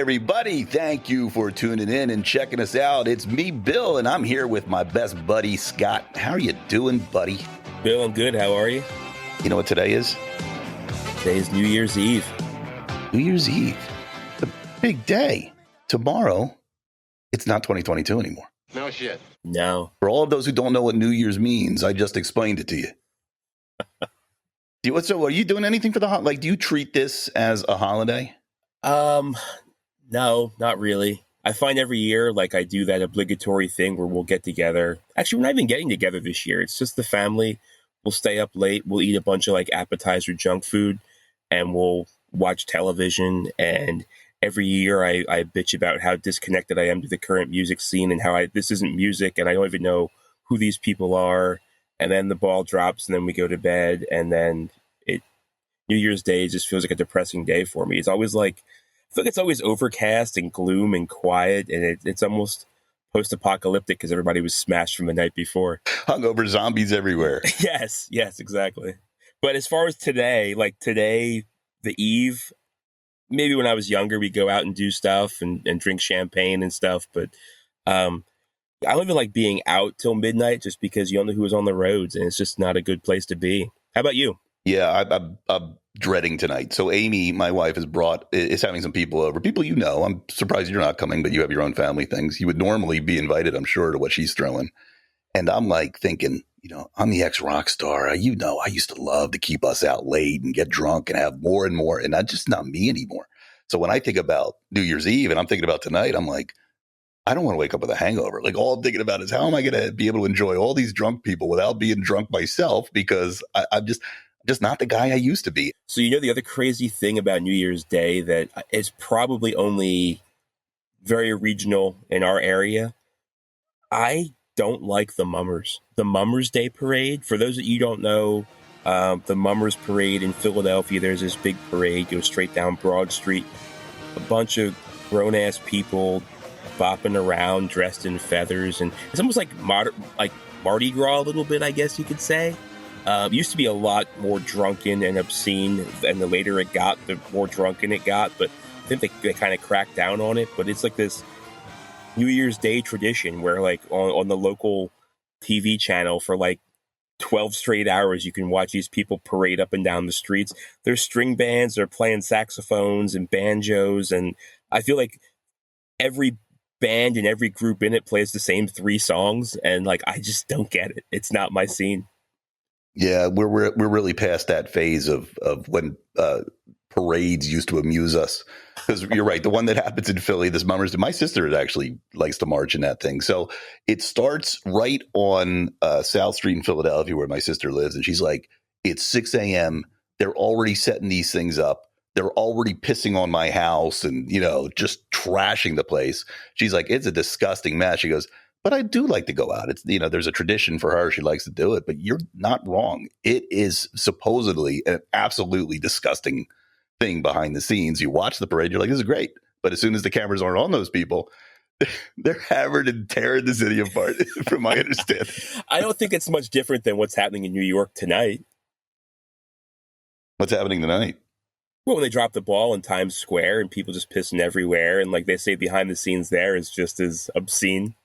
everybody. Thank you for tuning in and checking us out. It's me, Bill, and I'm here with my best buddy, Scott. How are you doing, buddy? Bill, I'm good. How are you? You know what today is? Today is New Year's Eve. New Year's Eve. The big day. Tomorrow, it's not 2022 anymore. No shit. No. For all of those who don't know what New Year's means, I just explained it to you. So are you doing anything for the holiday? Like, do you treat this as a holiday? No, not really. I find every year, like, I do that obligatory thing where we'll get together. Actually, we're not even getting together this year. It's just the family. We'll stay up late. We'll eat a bunch of, like, appetizer junk food, and we'll watch television. And every year I bitch about how disconnected I am to the current music scene and how this isn't music, and I don't even know who these people are. And then the ball drops, and then we go to bed, and then New Year's Day just feels like a depressing day for me. It's always like, I feel like it's always overcast and gloom and quiet, and it's almost post-apocalyptic because everybody was smashed from the night before. Hungover zombies everywhere. Yes, exactly. But as far as today, the eve, maybe when I was younger, we'd go out and do stuff and drink champagne and stuff. But I don't even like being out till midnight just because you don't know who is on the roads, and it's just not a good place to be. How about you? Yeah, I'm dreading tonight. So Amy, my wife, is having some people over. People you know. I'm surprised you're not coming, but you have your own family things. You would normally be invited, I'm sure, to what she's throwing. And I'm like thinking, I'm the ex-rock star. I used to love to keep us out late and get drunk and have more and more. And that's just not me anymore. So when I think about New Year's Eve and I'm thinking about tonight, I'm like, I don't want to wake up with a hangover. Like, all I'm thinking about is how am I going to be able to enjoy all these drunk people without being drunk myself? Because I'm just not the guy I used to be. So the other crazy thing about New Year's Day that is probably only very regional in our area, I don't like the Mummers. The Mummers Day Parade, for those that you don't know, the Mummers Parade in Philadelphia, there's this big parade, goes straight down Broad Street. A bunch of grown-ass people bopping around, dressed in feathers, and it's almost like Mardi Gras a little bit, I guess you could say. It used to be a lot more drunken and obscene, and the later it got, the more drunken it got. But I think they kind of cracked down on it. But it's like this New Year's Day tradition where, like, on the local TV channel for like 12 straight hours, you can watch these people parade up and down the streets. There's string bands, they're playing saxophones and banjos, and I feel like every band and every group in it plays the same 3 songs, and like I just don't get it. It's not my scene. Yeah, we're really past that phase of when parades used to amuse us. Because you're right, the one that happens in Philly, this Mummers, my sister actually likes to march in that thing. So it starts right on South Street in Philadelphia where my sister lives. And she's like, it's 6 a.m. They're already setting these things up. They're already pissing on my house and, just trashing the place. She's like, it's a disgusting mess. She goes, but I do like to go out. It's, there's a tradition for her. She likes to do it, but you're not wrong. It is supposedly an absolutely disgusting thing behind the scenes. You watch the parade, you're like, this is great. But as soon as the cameras aren't on those people, they're hammered and tearing the city apart, from my understanding. I don't think it's much different than what's happening in New York tonight. What's happening tonight? Well, when they drop the ball in Times Square and people just pissing everywhere, and like they say, behind the scenes there is just as obscene.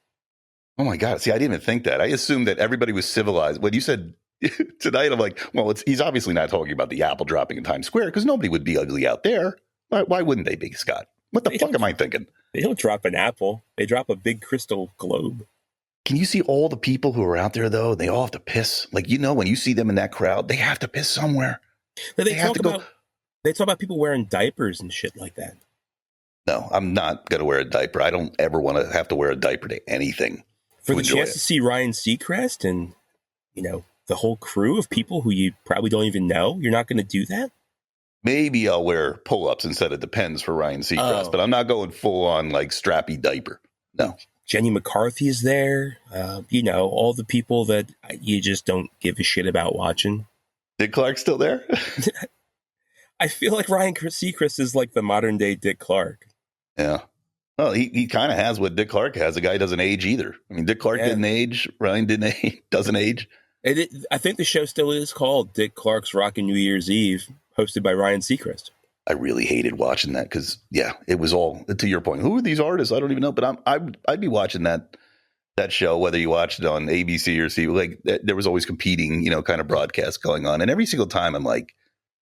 Oh my God. See, I didn't even think that. I assumed that everybody was civilized. When you said tonight, I'm like, well, he's obviously not talking about the apple dropping in Times Square because nobody would be ugly out there. Why wouldn't they be, Scott? What the fuck am I thinking? They don't drop an apple. They drop a big crystal globe. Can you see all the people who are out there, though? They all have to piss. Like, when you see them in that crowd, they have to piss somewhere. They talk about people wearing diapers and shit like that. No, I'm not going to wear a diaper. I don't ever want to have to wear a diaper to anything. For the chance to see Ryan Seacrest and, the whole crew of people who you probably don't even know, you're not going to do that? Maybe I'll wear pull-ups instead of Depends for Ryan Seacrest, but I'm not going full-on, like, strappy diaper. No. Jenny McCarthy's there. All the people that you just don't give a shit about watching. Dick Clark's still there? I feel like Ryan Seacrest is like the modern-day Dick Clark. Yeah. Well, he kind of has what Dick Clark has. The guy doesn't age either. I mean, Dick Clark didn't age. Ryan doesn't age. I think the show still is called Dick Clark's Rockin' New Year's Eve, hosted by Ryan Seacrest. I really hated watching that because, yeah, it was all, to your point, who are these artists? I don't even know. But I'd be watching that show, whether you watched it on ABC or C. Like, there was always competing, kind of broadcasts going on. And every single time I'm like,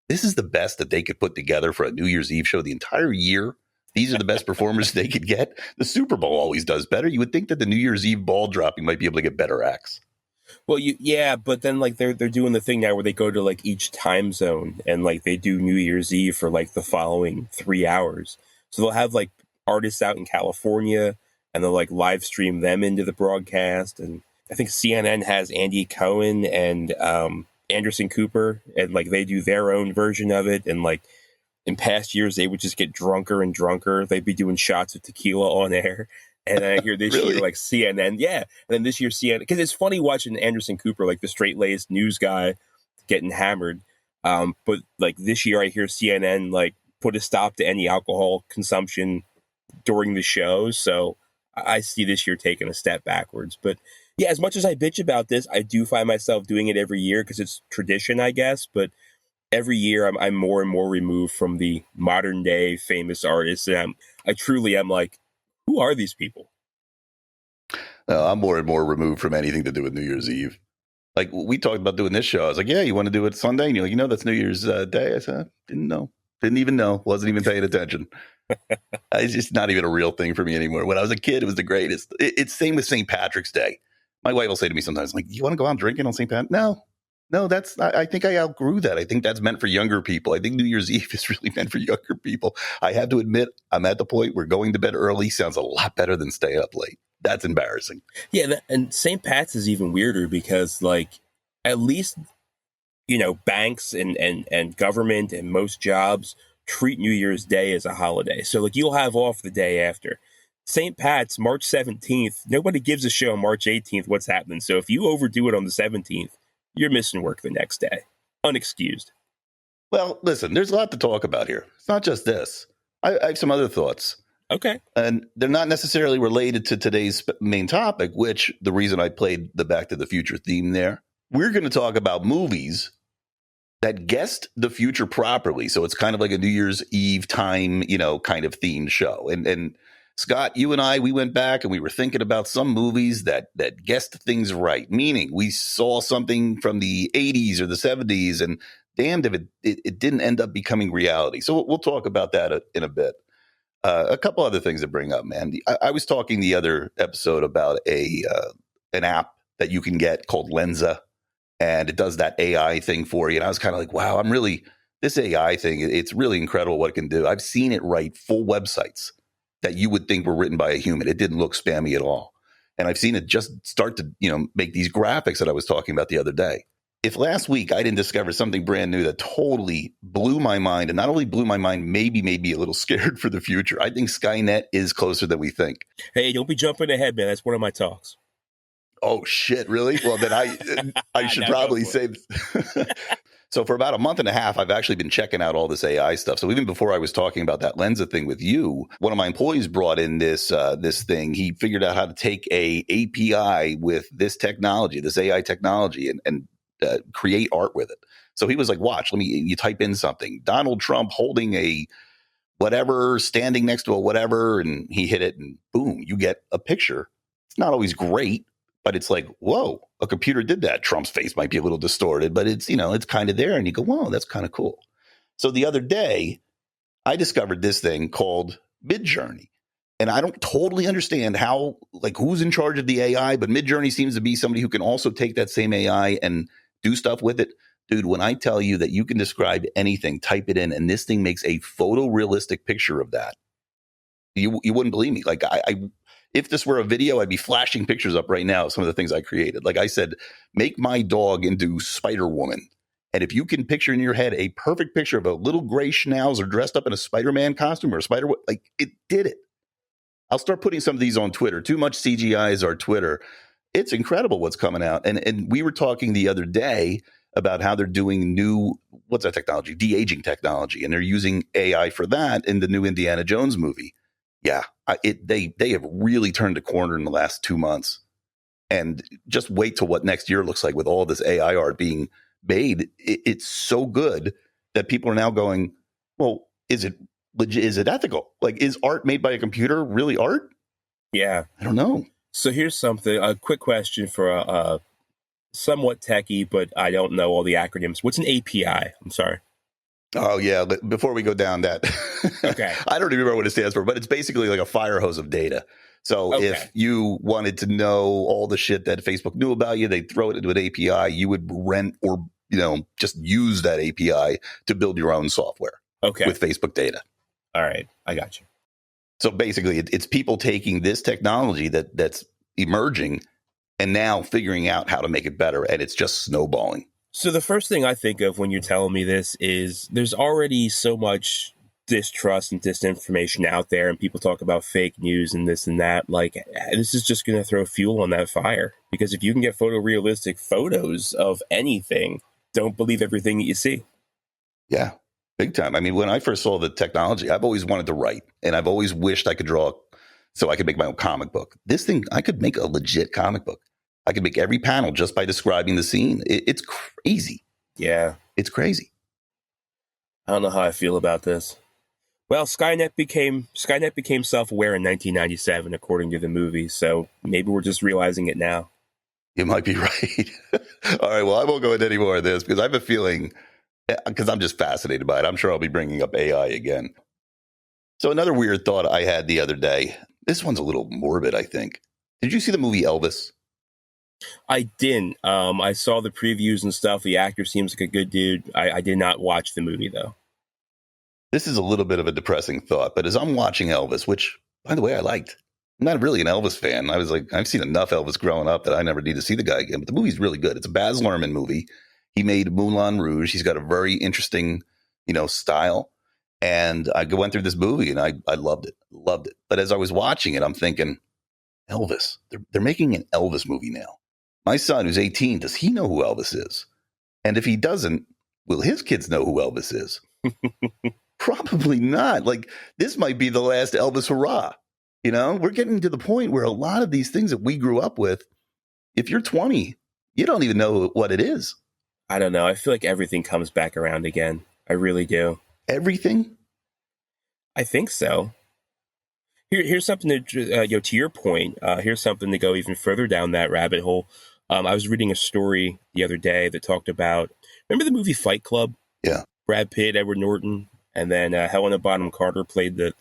this is the best that they could put together for a New Year's Eve show the entire year. These are the best performers they could get. The Super Bowl always does better. You would think that the New Year's Eve ball dropping might be able to get better acts. Well, yeah, but then like they're doing the thing now where they go to like each time zone and like they do New Year's Eve for like the following 3 hours. So they'll have like artists out in California and they'll like live stream them into the broadcast. And I think CNN has Andy Cohen and Anderson Cooper, and like they do their own version of it. And like in past years, they would just get drunker and drunker. They'd be doing shots of tequila on air. And I hear this Really? year, like CNN, yeah. And then this year, CNN, because it's funny watching Anderson Cooper, like the straight-laced news guy, getting hammered. But like this year, I hear CNN like put a stop to any alcohol consumption during the show. So I see this year taking a step backwards. But yeah, as much as I bitch about this, I do find myself doing it every year because it's tradition, I guess. But every year, I'm more and more removed from the modern day famous artists, and I truly am like, who are these people? I'm more and more removed from anything to do with New Year's Eve. Like, we talked about doing this show. I was like, yeah, you want to do it Sunday? And you're like, that's New Year's Day. I said, didn't know. Didn't even know. Wasn't even paying attention. It's just not even a real thing for me anymore. When I was a kid, it was the greatest. It's same with St. Patrick's Day. My wife will say to me sometimes, like, you want to go out drinking on St. Patrick's? No, I think I outgrew that. I think that's meant for younger people. I think New Year's Eve is really meant for younger people. I have to admit, I'm at the point where going to bed early sounds a lot better than staying up late. That's embarrassing. Yeah, and St. Pat's is even weirder because, like, at least, banks and government and most jobs treat New Year's Day as a holiday. So, like, you'll have off the day after. St. Pat's, March 17th, nobody gives a shit on March 18th what's happening. So if you overdo it on the 17th, you're missing work the next day. Unexcused. Well, listen, there's a lot to talk about here. It's not just this. I have some other thoughts. Okay. And they're not necessarily related to today's main topic, which the reason I played the Back to the Future theme there. We're going to talk about movies that guessed the future properly. So it's kind of like a New Year's Eve time, kind of themed show. And Scott, you and I, we went back and we were thinking about some movies that guessed things right, meaning we saw something from the 80s or the 70s and damned if it didn't end up becoming reality. So we'll talk about that in a bit. A couple other things to bring up, man. I was talking the other episode about an app that you can get called Lenza, and it does that AI thing for you. And I was kind of like, wow, this AI thing, it's really incredible what it can do. I've seen it write full websites that you would think were written by a human. It didn't look spammy at all. And I've seen it just start to, make these graphics that I was talking about the other day. If last week I didn't discover something brand new that totally blew my mind, and not only blew my mind, maybe made me a little scared for the future, I think Skynet is closer than we think. Hey, don't be jumping ahead, man. That's one of my talks. Oh, shit, really? Well, then I should probably say So for about a month and a half, I've actually been checking out all this AI stuff. So even before I was talking about that Lenza thing with you, one of my employees brought in this thing. He figured out how to take a API with this technology, this AI technology, and create art with it. So he was like, watch, you type in something, Donald Trump holding a whatever, standing next to a whatever, and he hit it and boom, you get a picture. It's not always great, but it's like, whoa, a computer did that. Trump's face might be a little distorted, but it's, it's kind of there. And you go, whoa, that's kind of cool. So the other day, I discovered this thing called Midjourney. And I don't totally understand who's in charge of the AI, but Midjourney seems to be somebody who can also take that same AI and do stuff with it. Dude, when I tell you that you can describe anything, type it in, and this thing makes a photorealistic picture of that, you wouldn't believe me. Like, if this were a video, I'd be flashing pictures up right now of some of the things I created. Like I said, make my dog into Spider-Woman. And if you can picture in your head a perfect picture of a little gray schnauzer dressed up in a Spider-Man costume or a spider, like, it did it. I'll start putting some of these on Twitter. Too Much CGI is our Twitter. It's incredible what's coming out. And we were talking the other day about how they're doing new, what's that technology? De-aging technology. And they're using AI for that in the new Indiana Jones movie. Yeah, they have really turned a corner in the last 2 months. And just wait till what next year looks like with all this AI art being made. It's so good that people are now going, well, is it legit? Is it ethical? Like, is art made by a computer really art? Yeah. I don't know. So here's a quick question for a somewhat techie, but I don't know all the acronyms. What's an API? I'm sorry. Oh, yeah. Before we go down that, Okay. I don't even remember what it stands for, but it's basically like a fire hose of data. So if you wanted to know all the shit that Facebook knew about you, they'd throw it into an API. You would rent or, just use that API to build your own software with Facebook data. All right. I got you. So basically, it's people taking this technology that's emerging and now figuring out how to make it better. And it's just snowballing. So the first thing I think of when you're telling me this is there's already so much distrust and disinformation out there, and people talk about fake news and this and that. Like, this is just going to throw fuel on that fire, because if you can get photorealistic photos of anything, don't believe everything that you see. Yeah, big time. I mean, when I first saw the technology, I've always wanted to write, and I've always wished I could draw so I could make my own comic book. This thing, I could make a legit comic book. I could make every panel just by describing the scene. It's crazy. Yeah. It's crazy. I don't know how I feel about this. Well, Skynet became self-aware in 1997, according to the movie. So maybe we're just realizing it now. You might be right. All right. Well, I won't go into any more of this because I have a feeling, because I'm just fascinated by it. I'm sure I'll be bringing up AI again. So another weird thought I had the other day. This one's a little morbid, I think. Did you see the movie Elvis? I didn't. I saw the previews and stuff. The actor seems like a good dude. I did not watch the movie, though. This is a little bit of a depressing thought, but as I'm watching Elvis, which, by the way, I liked. I'm not really an Elvis fan. I was like, I've seen enough Elvis growing up that I never need to see the guy again. But the movie's really good. It's a Baz Luhrmann movie. He made Moulin Rouge. He's got a very interesting, style. And I went through this movie and I loved it. Loved it. But as I was watching it, I'm thinking, Elvis. They're making an Elvis movie now. My son, who's 18, does he know who Elvis is? And if he doesn't, will his kids know who Elvis is? Probably not. Like, this might be the last Elvis hurrah. We're getting to the point where a lot of these things that we grew up with, if you're 20, you don't even know what it is. I don't know. I feel like everything comes back around again. I really do. Everything? I think so. Here's something to your point. Here's something to go even further down that rabbit hole. I was reading a story the other day that talked about, remember the movie Fight Club? Yeah. Brad Pitt, Edward Norton, and then Helena Bonham Carter played the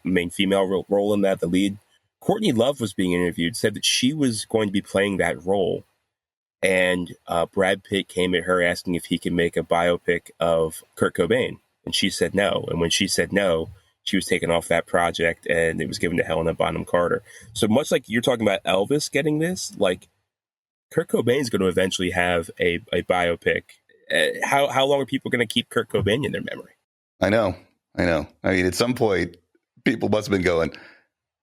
main female role in that, the lead. Courtney Love was being interviewed, said that she was going to be playing that role. And Brad Pitt came at her asking if he could make a biopic of Kurt Cobain. And she said no. And when she said no, she was taken off that project and it was given to Helena Bonham Carter. So much like you're talking about Elvis getting this, like Kurt Cobain's going to eventually have a biopic. How long are people going to keep Kurt Cobain in their memory? I know. I mean, at some point, people must have been going,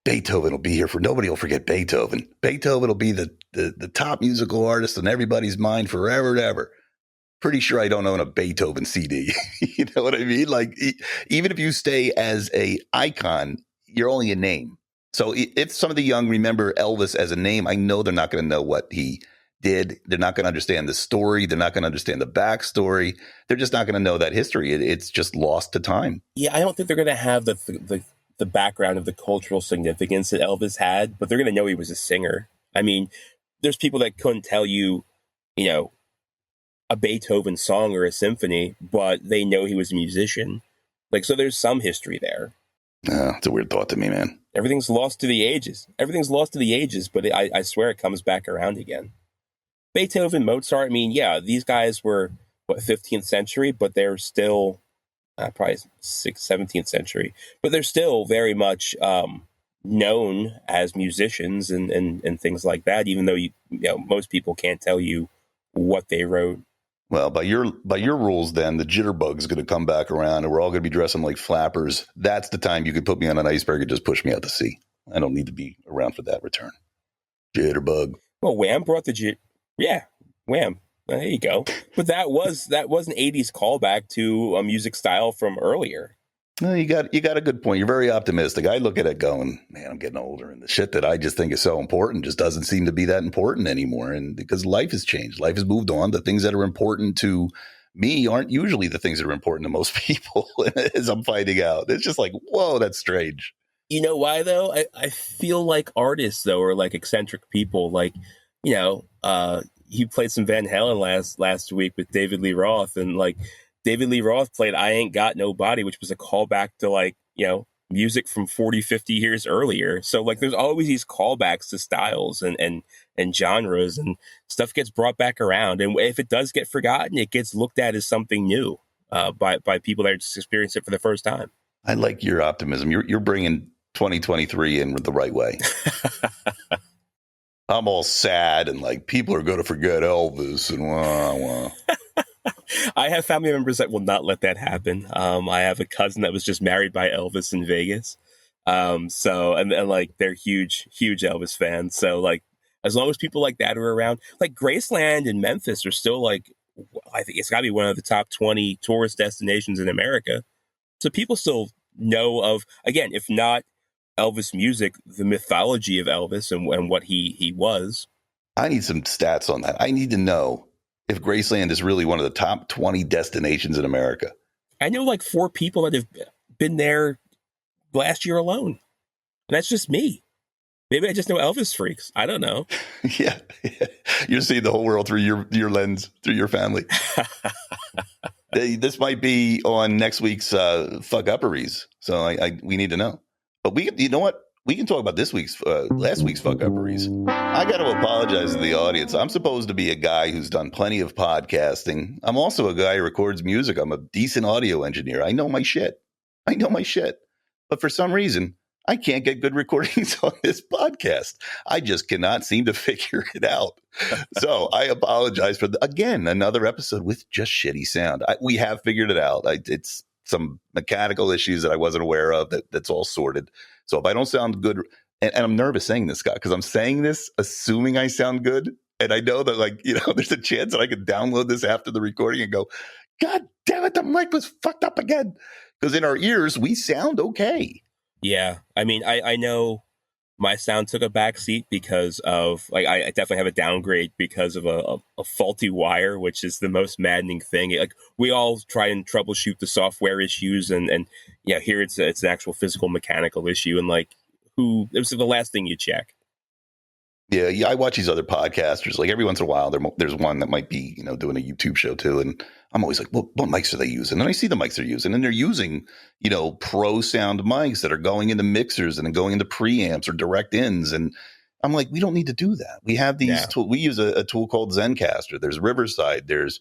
Beethoven will be here nobody will forget Beethoven. Beethoven will be the top musical artist in everybody's mind forever and ever. Pretty sure I don't own a Beethoven CD. You know what I mean? Like, even if you stay as a icon, you're only a name. So if some of the young remember Elvis as a name, I know they're not going to know what he did. They're not going to understand the story. They're not going to understand the backstory. They're just not going to know that history. It's just lost to time. Yeah, I don't think they're going to have the background of the cultural significance that Elvis had, but they're going to know he was a singer. I mean, there's people that couldn't tell you, a Beethoven song or a symphony, but they know he was a musician. Like, so there's some history there. It's a weird thought to me, man. Everything's lost to the ages. But I swear it comes back around again. Beethoven, Mozart, I mean, yeah, these guys were, 15th century, but they're still probably 17th century. But they're still very much known as musicians and things like that, even though most people can't tell you what they wrote. Well, by your rules, then the jitterbug's going to come back around, and we're all going to be dressing like flappers. That's the time you could put me on an iceberg and just push me out to sea. I don't need to be around for that return. Jitterbug. Well, Wham brought the yeah, Wham. There you go. But that was an '80s callback to a music style from earlier. No, you got a good point. You're very optimistic. I look at it going, man, I'm getting older, and the shit that I just think is so important just doesn't seem to be that important anymore. And because life has changed, life has moved on. The things that are important to me aren't usually the things that are important to most people. As I'm finding out, it's just like, whoa, that's strange. You know why though? I feel like artists though are like eccentric people. Like, he played some Van Halen last week with David Lee Roth, and like David Lee Roth played I Ain't Got No Body, which was a callback to like, music from 40, 50 years earlier. So like there's always these callbacks to styles and genres, and stuff gets brought back around. And if it does get forgotten, it gets looked at as something new by people that just experience it for the first time. I like your optimism. You're bringing 2023 in the right way. I'm all sad and like people are going to forget Elvis and wah, wah. I have family members that will not let that happen. I have a cousin that was just married by Elvis in Vegas. So like they're huge Elvis fans. So like as long as people like that are around, like Graceland and Memphis are still like, I think it's got to be one of the top 20 tourist destinations in America. So people still know of, again, if not Elvis music, the mythology of Elvis and what he was. I need some stats on that. I need to know if Graceland is really one of the top 20 destinations in America. I know like 4 people that have been there last year alone. And that's just me. Maybe I just know Elvis freaks. I don't know. Yeah. You're seeing the whole world through your lens, through your family. This might be on next week's Fuck Upperies. So we need to know. But you know what? We can talk about last week's Fuck Upperies. I got to apologize to the audience. I'm supposed to be a guy who's done plenty of podcasting. I'm also a guy who records music. I'm a decent audio engineer. I know my shit. But for some reason, I can't get good recordings on this podcast. I just cannot seem to figure it out. So I apologize for, again, another episode with just shitty sound. We have figured it out. It's some mechanical issues that I wasn't aware of that's all sorted. So if I don't sound good, and I'm nervous saying this, Scott, because I'm saying this assuming I sound good. And I know that there's a chance that I could download this after the recording and go, God damn it, the mic was fucked up again. Because in our ears, we sound okay. Yeah. I mean, I know my sound took a backseat because of, like, I definitely have a downgrade because of a faulty wire, which is the most maddening thing. Like, we all try and troubleshoot the software issues, and here it's an actual physical mechanical issue, and like, it was the last thing you check. Yeah, I watch these other podcasters. Like every once in a while, there's one that might be, doing a YouTube show too, and I'm always like, well, what mics are they using? And I see the mics they're using, and they're using, pro sound mics that are going into mixers and then going into preamps or direct ins, and I'm like, we don't need to do that. We have these tools. We use a tool called Zencaster. There's Riverside. There's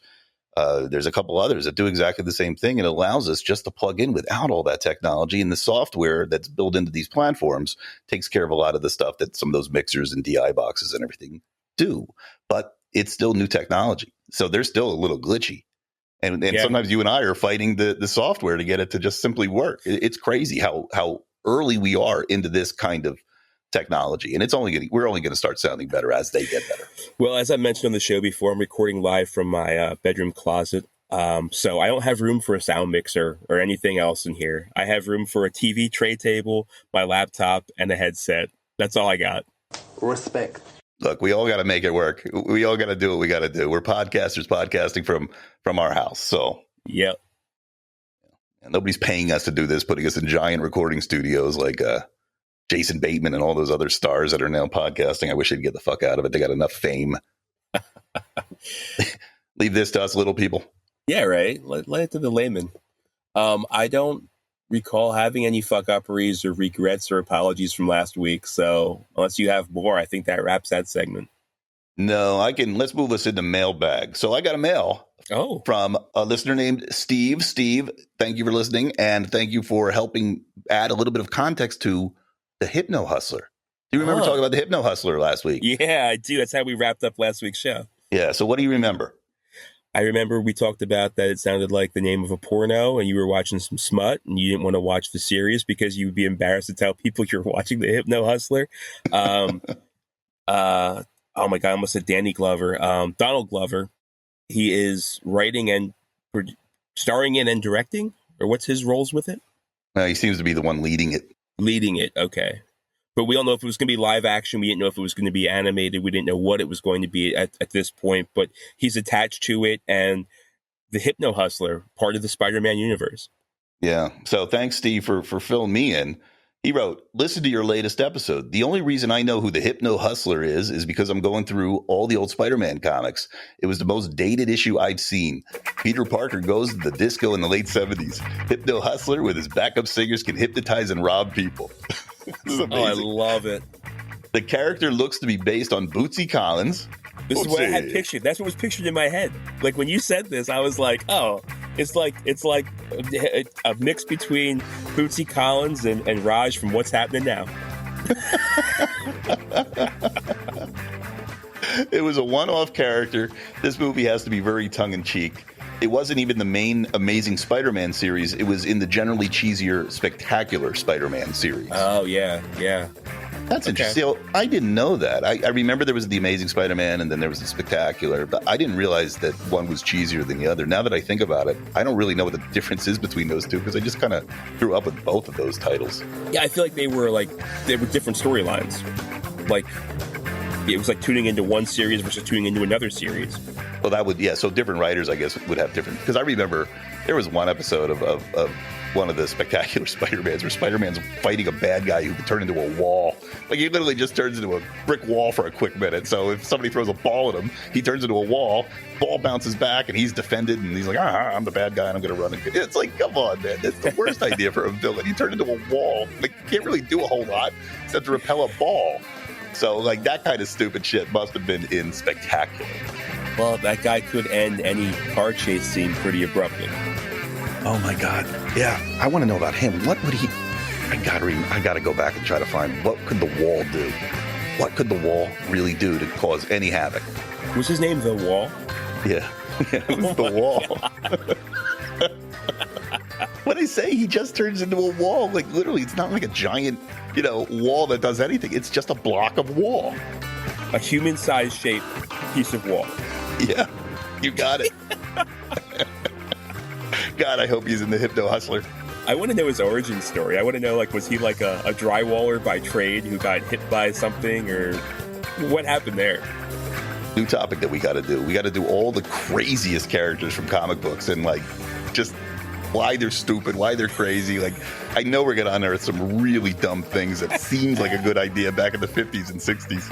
a couple others that do exactly the same thing. It allows us just to plug in without all that technology, and the software that's built into these platforms takes care of a lot of the stuff that some of those mixers and DI boxes and everything do. But it's still new technology, so they're still a little glitchy. And sometimes you and I are fighting the software to get it to just simply work. It's crazy how early we are into this kind of technology, and we're only going to start sounding better as they get better. Well, as I mentioned on the show before, I'm recording live from my bedroom closet, so I don't have room for a sound mixer or anything else in here. I have room for a TV tray table, my laptop, and a headset. That's all I got. Respect. Look, we all got to make it work. We all got to do what we got to do. We're podcasters podcasting from our house. So yep. And nobody's paying us to do this, putting us in giant recording studios like Jason Bateman and all those other stars that are now podcasting. I wish they'd get the fuck out of it. They got enough fame. Leave this to us little people. Yeah, right. Let it to the layman. I don't recall having any fuck upperies or regrets or apologies from last week. So unless you have more, I think that wraps that segment. No, let's move us into mailbag. So I got a mail from a listener named Steve. Steve, thank you for listening. And thank you for helping add a little bit of context to the Hypno Hustler. Do you remember talking about the Hypno Hustler last week? Yeah, I do. That's how we wrapped up last week's show. Yeah. So what do you remember? I remember we talked about that it sounded like the name of a porno and you were watching some smut and you didn't want to watch the series because you would be embarrassed to tell people you're watching the Hypno Hustler. Oh my God, I almost said Danny Glover. Donald Glover. He is writing and starring in and directing, or what's his roles with it? He seems to be the one leading it. Leading it, okay. But we don't know if it was going to be live action. We didn't know if it was going to be animated. We didn't know what it was going to be at this point. But he's attached to it, and the Hypno Hustler, part of the Spider-Man universe. Yeah. So thanks, Steve, for filling me in. He wrote, listen to your latest episode. The only reason I know who the Hypno Hustler is because I'm going through all the old Spider-Man comics. It was the most dated issue I'd seen. Peter Parker goes to the disco in the late 70s. Hypno Hustler with his backup singers can hypnotize and rob people. This is amazing. Oh, I love it. The character looks to be based on Bootsy Collins. This is what I had pictured. That's what was pictured in my head. Like when you said this, I was like, oh, it's like a mix between Bootsy Collins and Raj from What's Happening Now. It was a one-off character. This movie has to be very tongue-in-cheek. It wasn't even the main Amazing Spider-Man series. It was in the generally cheesier Spectacular Spider-Man series. Oh, yeah, yeah. That's interesting. So, I didn't know that. I remember there was the Amazing Spider-Man and then there was the Spectacular, but I didn't realize that one was cheesier than the other. Now that I think about it, I don't really know what the difference is between those two because I just kind of grew up with both of those titles. Yeah, I feel like they were different storylines. Like it was like tuning into one series versus tuning into another series. Well, that would, yeah. So different writers, I guess, would have different. Because I remember there was one episode of one of the Spectacular Spider-Mans where Spider-Man's fighting a bad guy who could turn into a wall. Like he literally just turns into a brick wall for a quick minute. So if somebody throws a ball at him, he turns into a wall. Ball bounces back, and he's defended, and he's like, I'm the bad guy, and I'm going to run. It's like, come on, man. That's the worst idea for a villain. He turned into a wall. Like, you can't really do a whole lot except to repel a ball. So, like, that kind of stupid shit must have been in Spectacular. Well, that guy could end any car chase scene pretty abruptly. Oh, my God. Yeah, I want to know about him. What would he... I gotta go back and try to find what could the wall do? What could the wall really do to cause any havoc? Was his name The Wall? Yeah, it was The Wall. What I say, he just turns into a wall. Like, literally, it's not like a giant, wall that does anything. It's just a block of wall. A human-sized shaped piece of wall. Yeah, you got it. God, I hope he's in the Hypno Hustler. I want to know his origin story. I want to know, was he like a drywaller by trade who got hit by something, or what happened there? New topic that we got to do. We got to do all the craziest characters from comic books and just why they're stupid, why they're crazy. I know we're going to unearth some really dumb things that seemed like a good idea back in the 50s and 60s.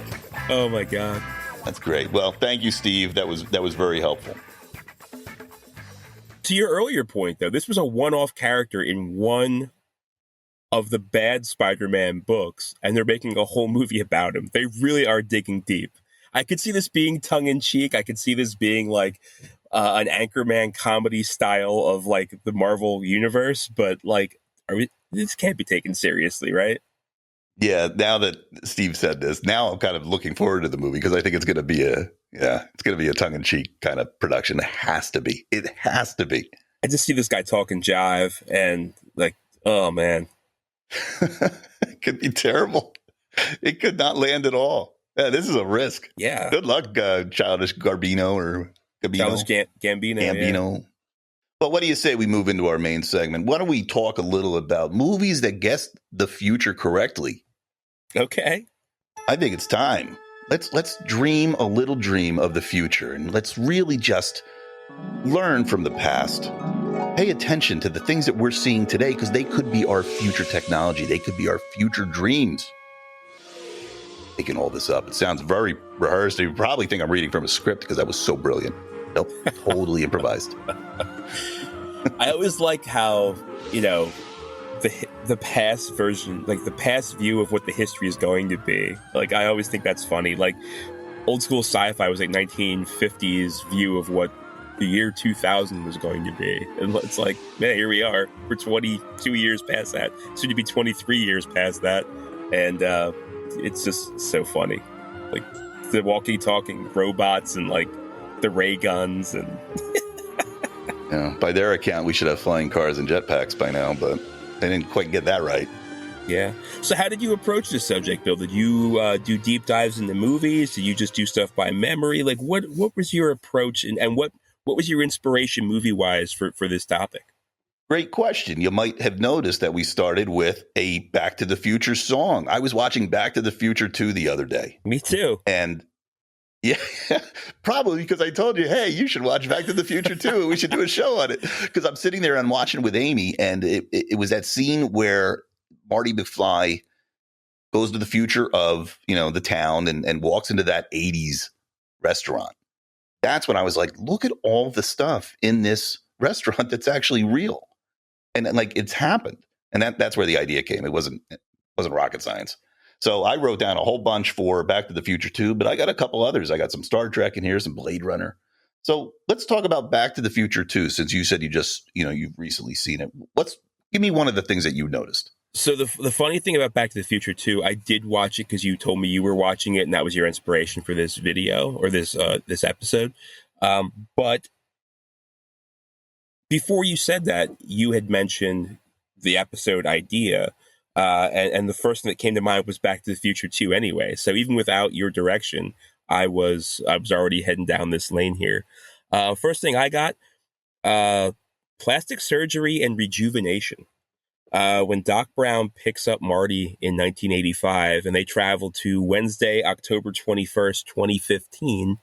Oh my God. That's great. Well, thank you, Steve. That was very helpful. To your earlier point, though, this was a one-off character in one of the bad Spider-Man books, and they're making a whole movie about him. They really are digging deep. I could see this being tongue-in-cheek. I could see this being an Anchorman comedy style of the Marvel universe, but this can't be taken seriously, right? Yeah, now that Steve said this, now I'm kind of looking forward to the movie because I think it's going to be a tongue-in-cheek kind of production. It has to be. It has to be. I just see this guy talking jive and oh man. It could be terrible. It could not land at all. Yeah, this is a risk. Yeah. Good luck, Childish Gambino or Gambino. Childish Gambino. Gambino. Yeah. But what do you say we move into our main segment? Why don't we talk a little about movies that guess the future correctly? Okay. I think it's time. Let's dream a little dream of the future, and let's really just learn from the past. Pay attention to the things that we're seeing today because they could be our future technology. They could be our future dreams. Making all this up. It sounds very rehearsed. You probably think I'm reading from a script because that was so brilliant. Nope, totally improvised. I always like how, the past version, the past view of what the history is going to be. I always think that's funny. Old school sci-fi was 1950s view of what the year 2000 was going to be. And it's man, here we are. We're 22 years past that. Soon to be 23 years past that. And it's just so funny. The walkie-talking robots and the ray guns and yeah, by their account we should have flying cars and jetpacks by now, but they didn't quite get that right. Yeah. So how did you approach this subject, Bill? Did you do deep dives into movies? Did you just do stuff by memory? What was your approach and what was your inspiration movie wise for this topic? Great question. You might have noticed that we started with a Back to the Future song. I was watching Back to the Future 2 the other day. Me too. And Yeah, probably because I told you, hey, you should watch Back to the Future too. We should do a show on it. Because I'm sitting there and watching with Amy, and it was that scene where Marty McFly goes to the future of, the town and walks into that 80s restaurant. That's when I was like, look at all the stuff in this restaurant that's actually real. And like it's happened. And that's where the idea came. It wasn't rocket science. So I wrote down a whole bunch for Back to the Future 2, but I got a couple others. I got some Star Trek in here, some Blade Runner. So let's talk about Back to the Future 2, since you said you've recently seen it. Give me one of the things that you noticed. So the funny thing about Back to the Future 2, I did watch it because you told me you were watching it, and that was your inspiration for this video or this episode. But before you said that, you had mentioned the episode idea, and the first thing that came to mind was Back to the Future 2 anyway. So even without your direction, I was already heading down this lane here. First thing I got, plastic surgery and rejuvenation. When Doc Brown picks up Marty in 1985 and they travel to Wednesday, October 21st, 2015,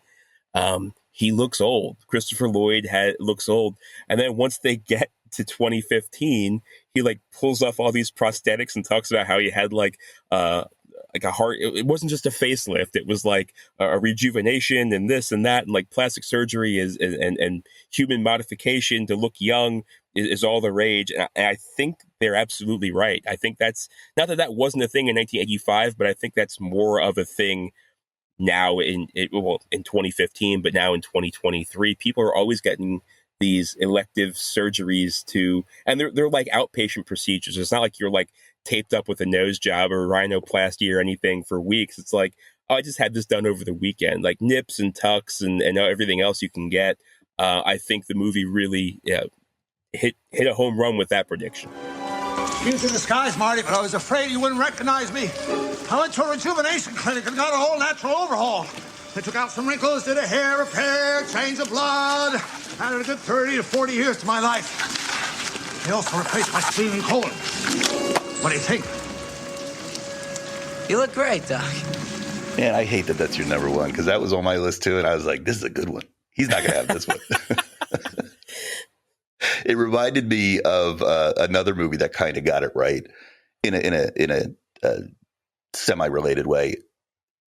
he looks old. Christopher Lloyd looks old. And then once they get to 2015, he like pulls off all these prosthetics and talks about how he had like a heart. It wasn't just a facelift. It was like a rejuvenation and this and that. And like plastic surgery and human modification to look young is all the rage. And I think they're absolutely right. I think that's not that wasn't a thing in 1985, but I think that's more of a thing now in 2015, but now in 2023, people are always getting these elective surgeries and they're like outpatient procedures. It's not like you're like taped up with a nose job or rhinoplasty or anything for weeks. It's like, oh, I just had this done over the weekend, like nips and tucks and everything else you can get. I think the movie really hit a home run with that prediction. Used in disguise, Marty, but I was afraid you wouldn't recognize me. I went to a rejuvenation clinic and got a whole natural overhaul. They took out some wrinkles, did a hair repair, changed the blood, added a good 30 to 40 years to my life. They also replaced my spleen and colon. What do you think? You look great, Doc. Man, I hate that that's your number one, because that was on my list too, and I was like, this is a good one. He's not going to have this one. It reminded me of another movie that kind of got it right in a semi-related way.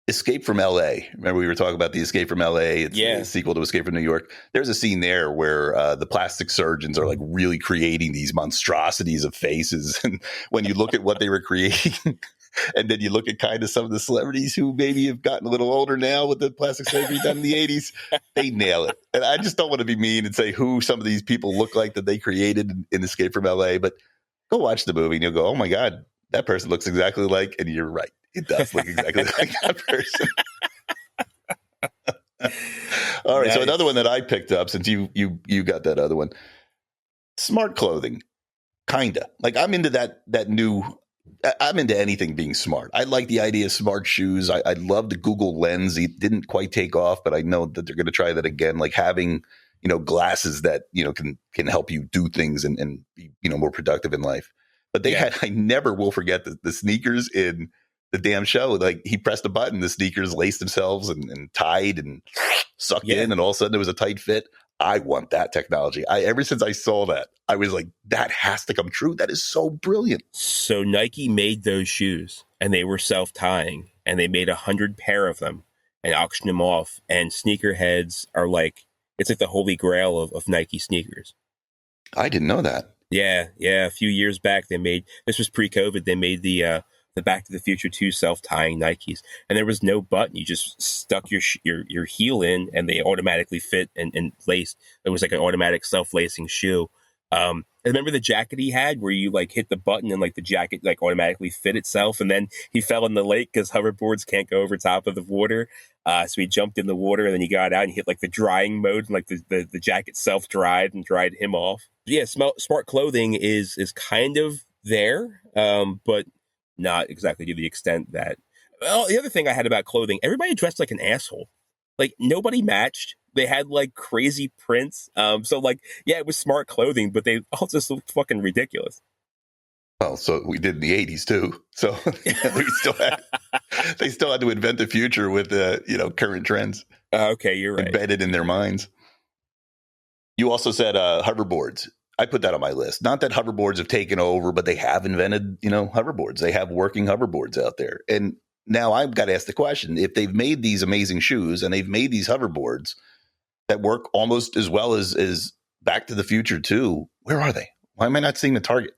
Escape from L.A. Remember we were talking about the Escape from L.A. It's a sequel to Escape from New York. There's a scene there where the plastic surgeons are like really creating these monstrosities of faces. And when you look at what they were creating, and then you look at kind of some of the celebrities who maybe have gotten a little older now with the plastic surgery done in the 80s, they nail it. And I just don't want to be mean and say who some of these people look like that they created in Escape from L.A., but go watch the movie and you'll go, oh my God, that person looks exactly like, and you're right. It does look exactly like that person. All right. Nice. So another one that I picked up, since you got that other one, smart clothing. Kinda. Like I'm into I'm into anything being smart. I like the idea of smart shoes. I love the Google Lens. It didn't quite take off, but I know that they're going to try that again. Like having, glasses that, can help you do things and be, more productive in life. But I never will forget the sneakers in the damn show. Like he pressed a button, the sneakers laced themselves and tied and sucked in, and all of a sudden there was a tight fit. I want that technology. Ever since I saw that, I was like, that has to come true. That is so brilliant. So Nike made those shoes and they were self-tying and they made 100 pair of them and auctioned them off. And sneakerheads are like, it's like the holy grail of Nike sneakers. I didn't know that. Yeah. A few years back, this was pre-COVID, they made the Back to the Future 2 self-tying Nikes, and there was no button. You just stuck your heel in, and they automatically fit and laced. It was like an automatic self-lacing shoe. I remember the jacket he had, where you like hit the button and like the jacket like automatically fit itself. And then he fell in the lake because hoverboards can't go over top of the water. So he jumped in the water, and then he got out and hit like the drying mode, and like the jacket self-dried and dried him off. Yeah, smart clothing is kind of there, but not exactly to the extent that. Well, the other thing I had about clothing, everybody dressed like an asshole. Like nobody matched. They had like crazy prints. So like, yeah, it was smart clothing, but they all just looked fucking ridiculous. Well, so we did in the 80s too. So they still had to invent the future with current trends Okay, you're right. embedded in their minds. You also said hoverboards. I put that on my list. Not that hoverboards have taken over, but they have invented, hoverboards. They have working hoverboards out there. And now I've got to ask the question, if they've made these amazing shoes and they've made these hoverboards that work almost as well as Back to the Future 2, where are they? Why am I not seeing the Target?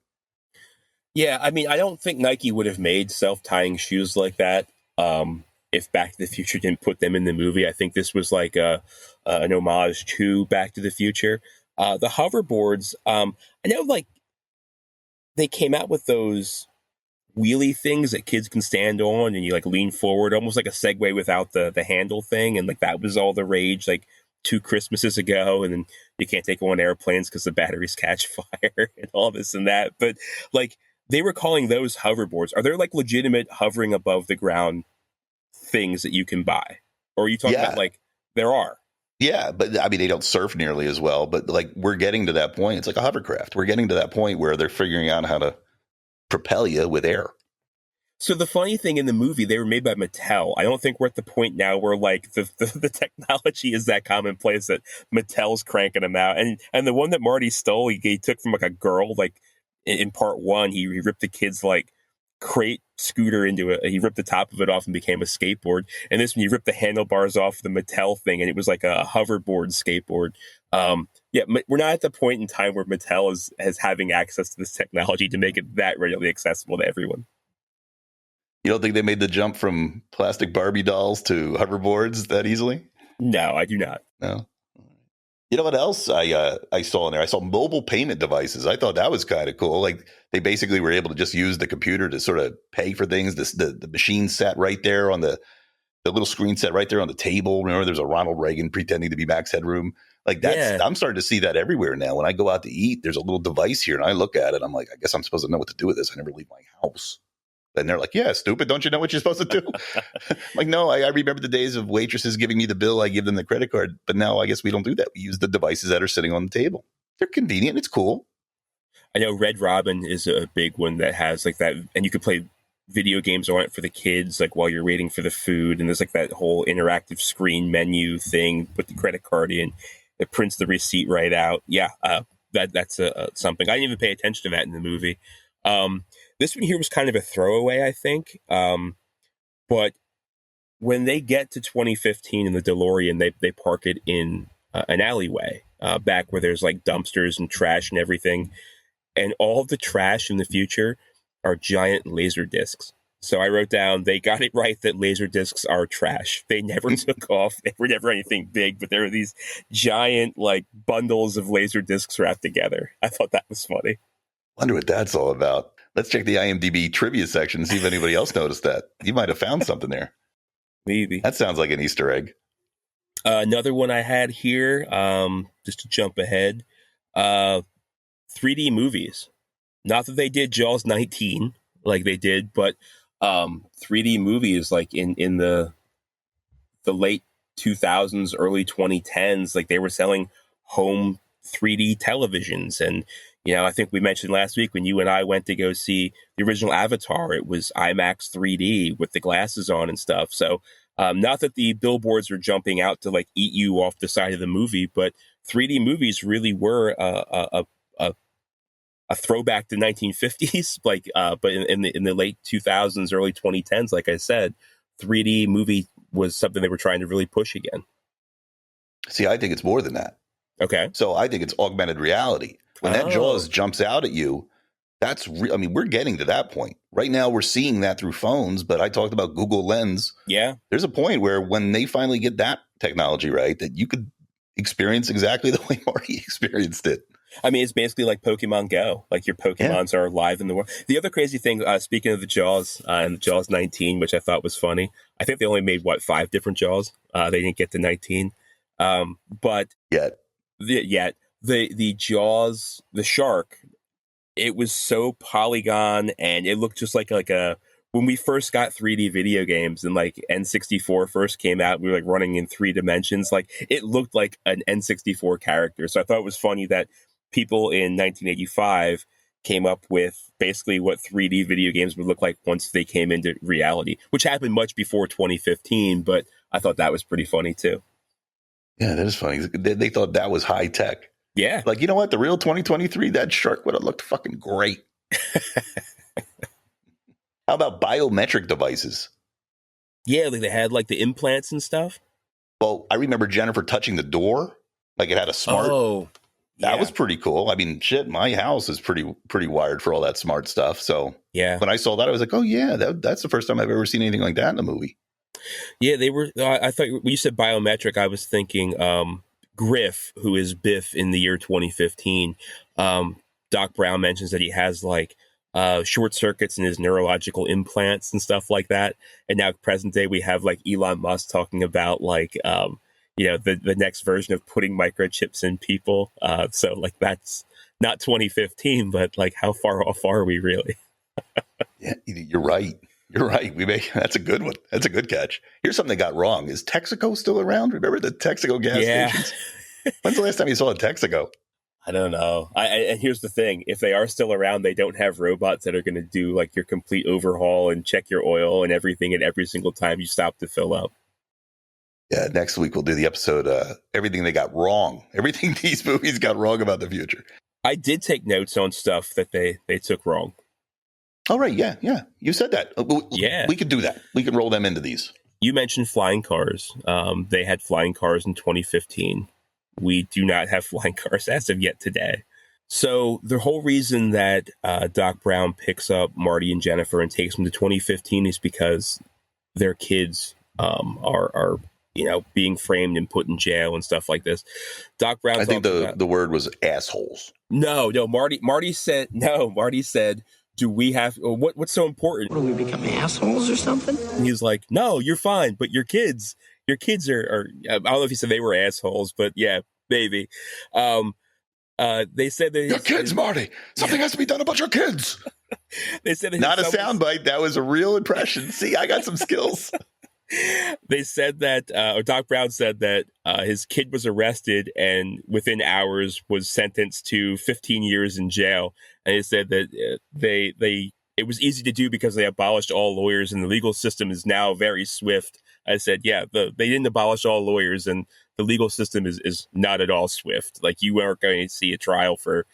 Yeah, I mean, I don't think Nike would have made self-tying shoes like that if Back to the Future didn't put them in the movie. I think this was like an homage to Back to the Future. The hoverboards, I know, like, they came out with those wheelie things that kids can stand on and you like lean forward, almost like a Segway without the handle thing. And like that was all the rage like 2 Christmases ago. And then you can't take on airplanes because the batteries catch fire and all this and that. But like they were calling those hoverboards. Are there like legitimate hovering above the ground things that you can buy? Or are you talking about like there are? Yeah, but I mean, they don't surf nearly as well. But like we're getting to that point. It's like a hovercraft. We're getting to that point where they're figuring out how to propel you with air. So the funny thing in the movie, they were made by Mattel. I don't think we're at the point now where like the technology is that commonplace that Mattel's cranking them out. And the one that Marty stole, he took from like a girl. Like in part 1, he ripped the kid's like crate scooter into it. He ripped the top of it off and became a skateboard. And this one, he ripped the handlebars off the Mattel thing, and it was like a hoverboard skateboard. We're not at the point in time where Mattel is having access to this technology to make it that readily accessible to everyone. You don't think they made the jump from plastic Barbie dolls to hoverboards that easily? No, I do not. No. You know what else I saw in there? I saw mobile payment devices. I thought that was kind of cool. Like they basically were able to just use the computer to sort of pay for things. The machine sat right there on the little screen set right there on the table. Remember, there's a Ronald Reagan pretending to be Max Headroom. Like that's, yeah. I'm starting to see that everywhere now. When I go out to eat, there's a little device here, and I look at it. I'm like, I guess I'm supposed to know what to do with this. I never leave my house. And they're like, yeah, stupid. Don't you know what you're supposed to do? I'm like, no, I remember the days of waitresses giving me the bill. I give them the credit card. But now I guess we don't do that. We use the devices that are sitting on the table. They're convenient. It's cool. I know Red Robin is a big one that has like that. And you could play video games on it for the kids, like while you're waiting for the food. And there's like that whole interactive screen menu thing. Put the credit card in. It prints the receipt right out. Yeah, that's something. I didn't even pay attention to that in the movie. This one here was kind of a throwaway, I think. But when they get to 2015 in the DeLorean, they park it in an alleyway back where there's like dumpsters and trash and everything. And all of the trash in the future are giant laser discs. So I wrote down, they got it right that laser discs are trash. They never took off. They were never anything big, but there were these giant like bundles of laser discs wrapped together. I thought that was funny. Wonder what that's all about. Let's check the IMDb trivia section and see if anybody else noticed that. You might have found something there. Maybe. That sounds like an Easter egg. Another one I had here, just to jump ahead, 3D movies. Not that they did Jaws 19 like they did, but 3D movies like in the late 2000s, early 2010s, like they were selling home 3D televisions. And I think we mentioned last week when you and I went to go see the original Avatar, it was IMAX 3D with the glasses on and stuff. So not that the billboards are jumping out to like eat you off the side of the movie, but 3D movies really were a throwback to 1950s. Like, but in the late 2000s, early 2010s, like I said, 3D movie was something they were trying to really push again. See, I think it's more than that. Okay. So I think it's augmented reality. When that Jaws jumps out at you, we're getting to that point. Right now, we're seeing that through phones, but I talked about Google Lens. Yeah. There's a point where when they finally get that technology right, that you could experience exactly the way Marty experienced it. I mean, it's basically like Pokemon Go. Like your Pokemons are live in the world. The other crazy thing, speaking of the Jaws and Jaws 19, which I thought was funny, I think they only made, 5 different Jaws? They didn't get to 19. But Yet. The Jaws, the shark, it was so polygon and it looked just like when we first got 3D video games and like N64 first came out, we were like running in 3 dimensions. Like it looked like an N64 character. So I thought it was funny that people in 1985 came up with basically what 3D video games would look like once they came into reality, which happened much before 2015. But I thought that was pretty funny too. Yeah, that is funny. They thought that was high tech. Yeah. Like, you know what? The real 2023, that shark would have looked fucking great. How about biometric devices? Yeah, like they had like the implants and stuff. Well, I remember Jennifer touching the door. Like it had a smart. Oh, that was pretty cool. I mean, shit, my house is pretty wired for all that smart stuff. So yeah, when I saw that, I was like, oh yeah, that's the first time I've ever seen anything like that in a movie. Yeah, they were. I thought when you said biometric, I was thinking Griff, who is Biff in the year 2015. Doc Brown mentions that he has like short circuits in his neurological implants and stuff like that. And now present day, we have like Elon Musk talking about like, the next version of putting microchips in people. So like that's not 2015, but like how far off are we really? Yeah, you're right. You're right. That's a good one. That's a good catch. Here's something that got wrong. Is Texaco still around? Remember the Texaco gas stations? When's the last time you saw a Texaco? I don't know. And here's the thing. If they are still around, they don't have robots that are going to do like your complete overhaul and check your oil and everything at every single time you stop to fill up. Yeah, next week we'll do the episode, everything they got wrong. Everything these movies got wrong about the future. I did take notes on stuff that they took wrong. All right, yeah. You said that. Yeah. We could do that. We can roll them into these. You mentioned flying cars. They had flying cars in 2015. We do not have flying cars as of yet today. So the whole reason that Doc Brown picks up Marty and Jennifer and takes them to 2015 is because their kids are being framed and put in jail and stuff like this. Doc Brown. I think the word was assholes. No. Marty said, do we have what's so important? What, do we become assholes or something? And he's like, no, you're fine, but your kids are I don't know if he said they were assholes, but yeah, maybe. They said that your kids, Marty. Something has to be done about your kids. They said that not a soundbite. That was a real impression. See, I got some skills. They said that, or Doc Brown said that his kid was arrested and within hours was sentenced to 15 years in jail. And he said that it was easy to do because they abolished all lawyers and the legal system is now very swift. I said, yeah, they didn't abolish all lawyers and the legal system is not at all swift. Like you aren't going to see a trial for,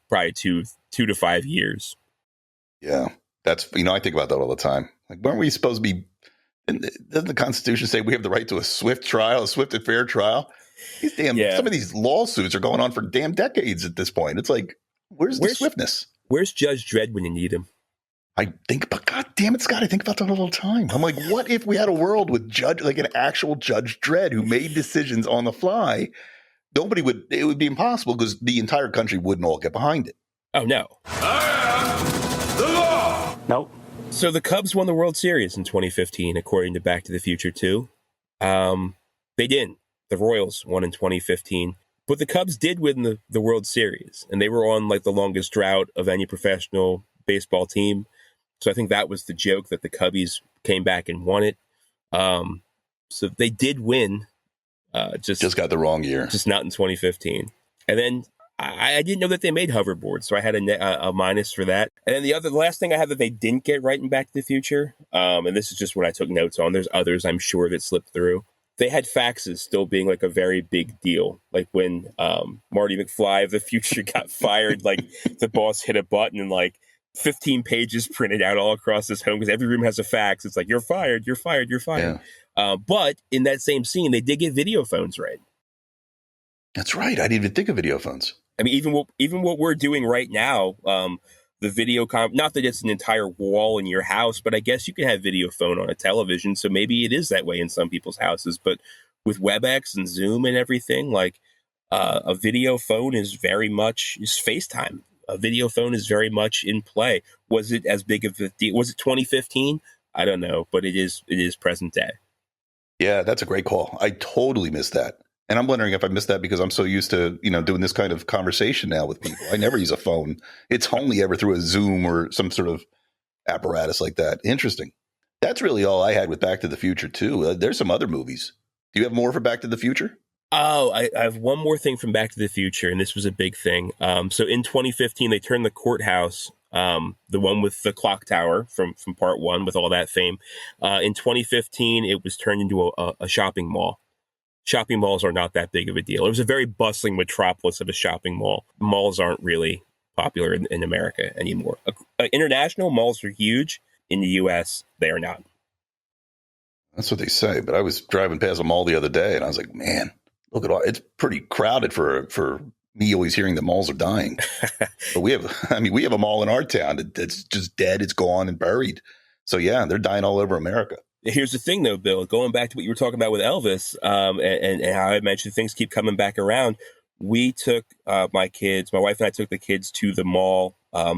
probably 2 to 5 years. Yeah, that's, I think about that all the time. Like, weren't we supposed to be, doesn't the Constitution say we have the right to a swift trial, a swift and fair trial? Some of these lawsuits are going on for damn decades at this point. It's like, where's the swiftness? Where's Judge Dredd when you need him? I think, but God damn it, Scott, I think about that all the time. I'm like, what if we had a world with an actual Judge Dredd who made decisions on the fly? It would be impossible because the entire country wouldn't all get behind it. Oh, no. I am the law. Nope. So the Cubs won the World Series in 2015, according to Back to the Future 2. They didn't. The Royals won in 2015. But the Cubs did win the World Series, and they were on like the longest drought of any professional baseball team. So I think that was the joke that the Cubbies came back and won it. So they did win. Just got the wrong year. Just not in 2015. And then I didn't know that they made hoverboards, so I had a minus for that. And then the last thing I have that they didn't get right in Back to the Future, and this is just what I took notes on. There's others I'm sure that slipped through. They had faxes still being like a very big deal. Like when Marty McFly of the future got fired, like the boss hit a button and like 15 pages printed out all across his home because every room has a fax. It's like, you're fired, you're fired, you're fired. Yeah. But in that same scene, they did get video phones right. That's right. I didn't even think of video phones. I mean, even what we're doing right now, the video not that it's an entire wall in your house, but I guess you can have video phone on a television. So maybe it is that way in some people's houses. But with WebEx and Zoom and everything, like a video phone is FaceTime. A video phone is very much in play. Was it as big of a deal? Was it 2015? I don't know, but it is present day. Yeah, that's a great call. I totally missed that. And I'm wondering if I missed that because I'm so used to, doing this kind of conversation now with people. I never use a phone. It's only ever through a Zoom or some sort of apparatus like that. Interesting. That's really all I had with Back to the Future, too. There's some other movies. Do you have more for Back to the Future? Oh, I have one more thing from Back to the Future, and this was a big thing. So in 2015, they turned the courthouse, the one with the clock tower from part one with all that fame. In 2015, it was turned into a shopping mall. Shopping malls are not that big of a deal. It was a very bustling metropolis of a shopping mall. Malls aren't really popular in America anymore. International malls are huge. In the U.S., they are not. That's what they say. But I was driving past a mall the other day, and I was like, man, look at all. It's pretty crowded for me always hearing that malls are dying. But we have a mall in our town that's just dead. It's gone and buried. So yeah, they're dying all over America. Here's the thing, though, Bill, going back to what you were talking about with Elvis, and how I mentioned things keep coming back around. We took my wife and I took the kids to the mall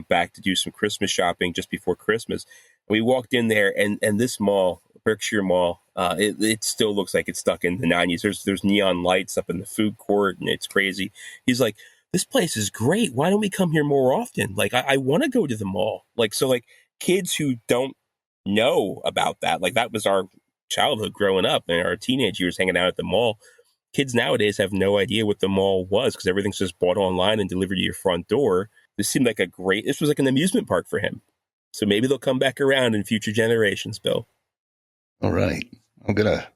back to do some Christmas shopping just before Christmas. We walked in there, and this mall, Berkshire Mall, it still looks like it's stuck in the 90s. There's neon lights up in the food court, and it's crazy. He's like, this place is great. Why don't we come here more often? Like, I want to go to the mall. Like, so like kids who don't know about that, like that was our childhood growing up and our teenage years hanging out at the mall. Kids nowadays have no idea what the mall was because everything's just bought online and delivered to your front door. This was like an amusement park for him. So maybe they'll come back around in future generations, Bill. All right. I'm gonna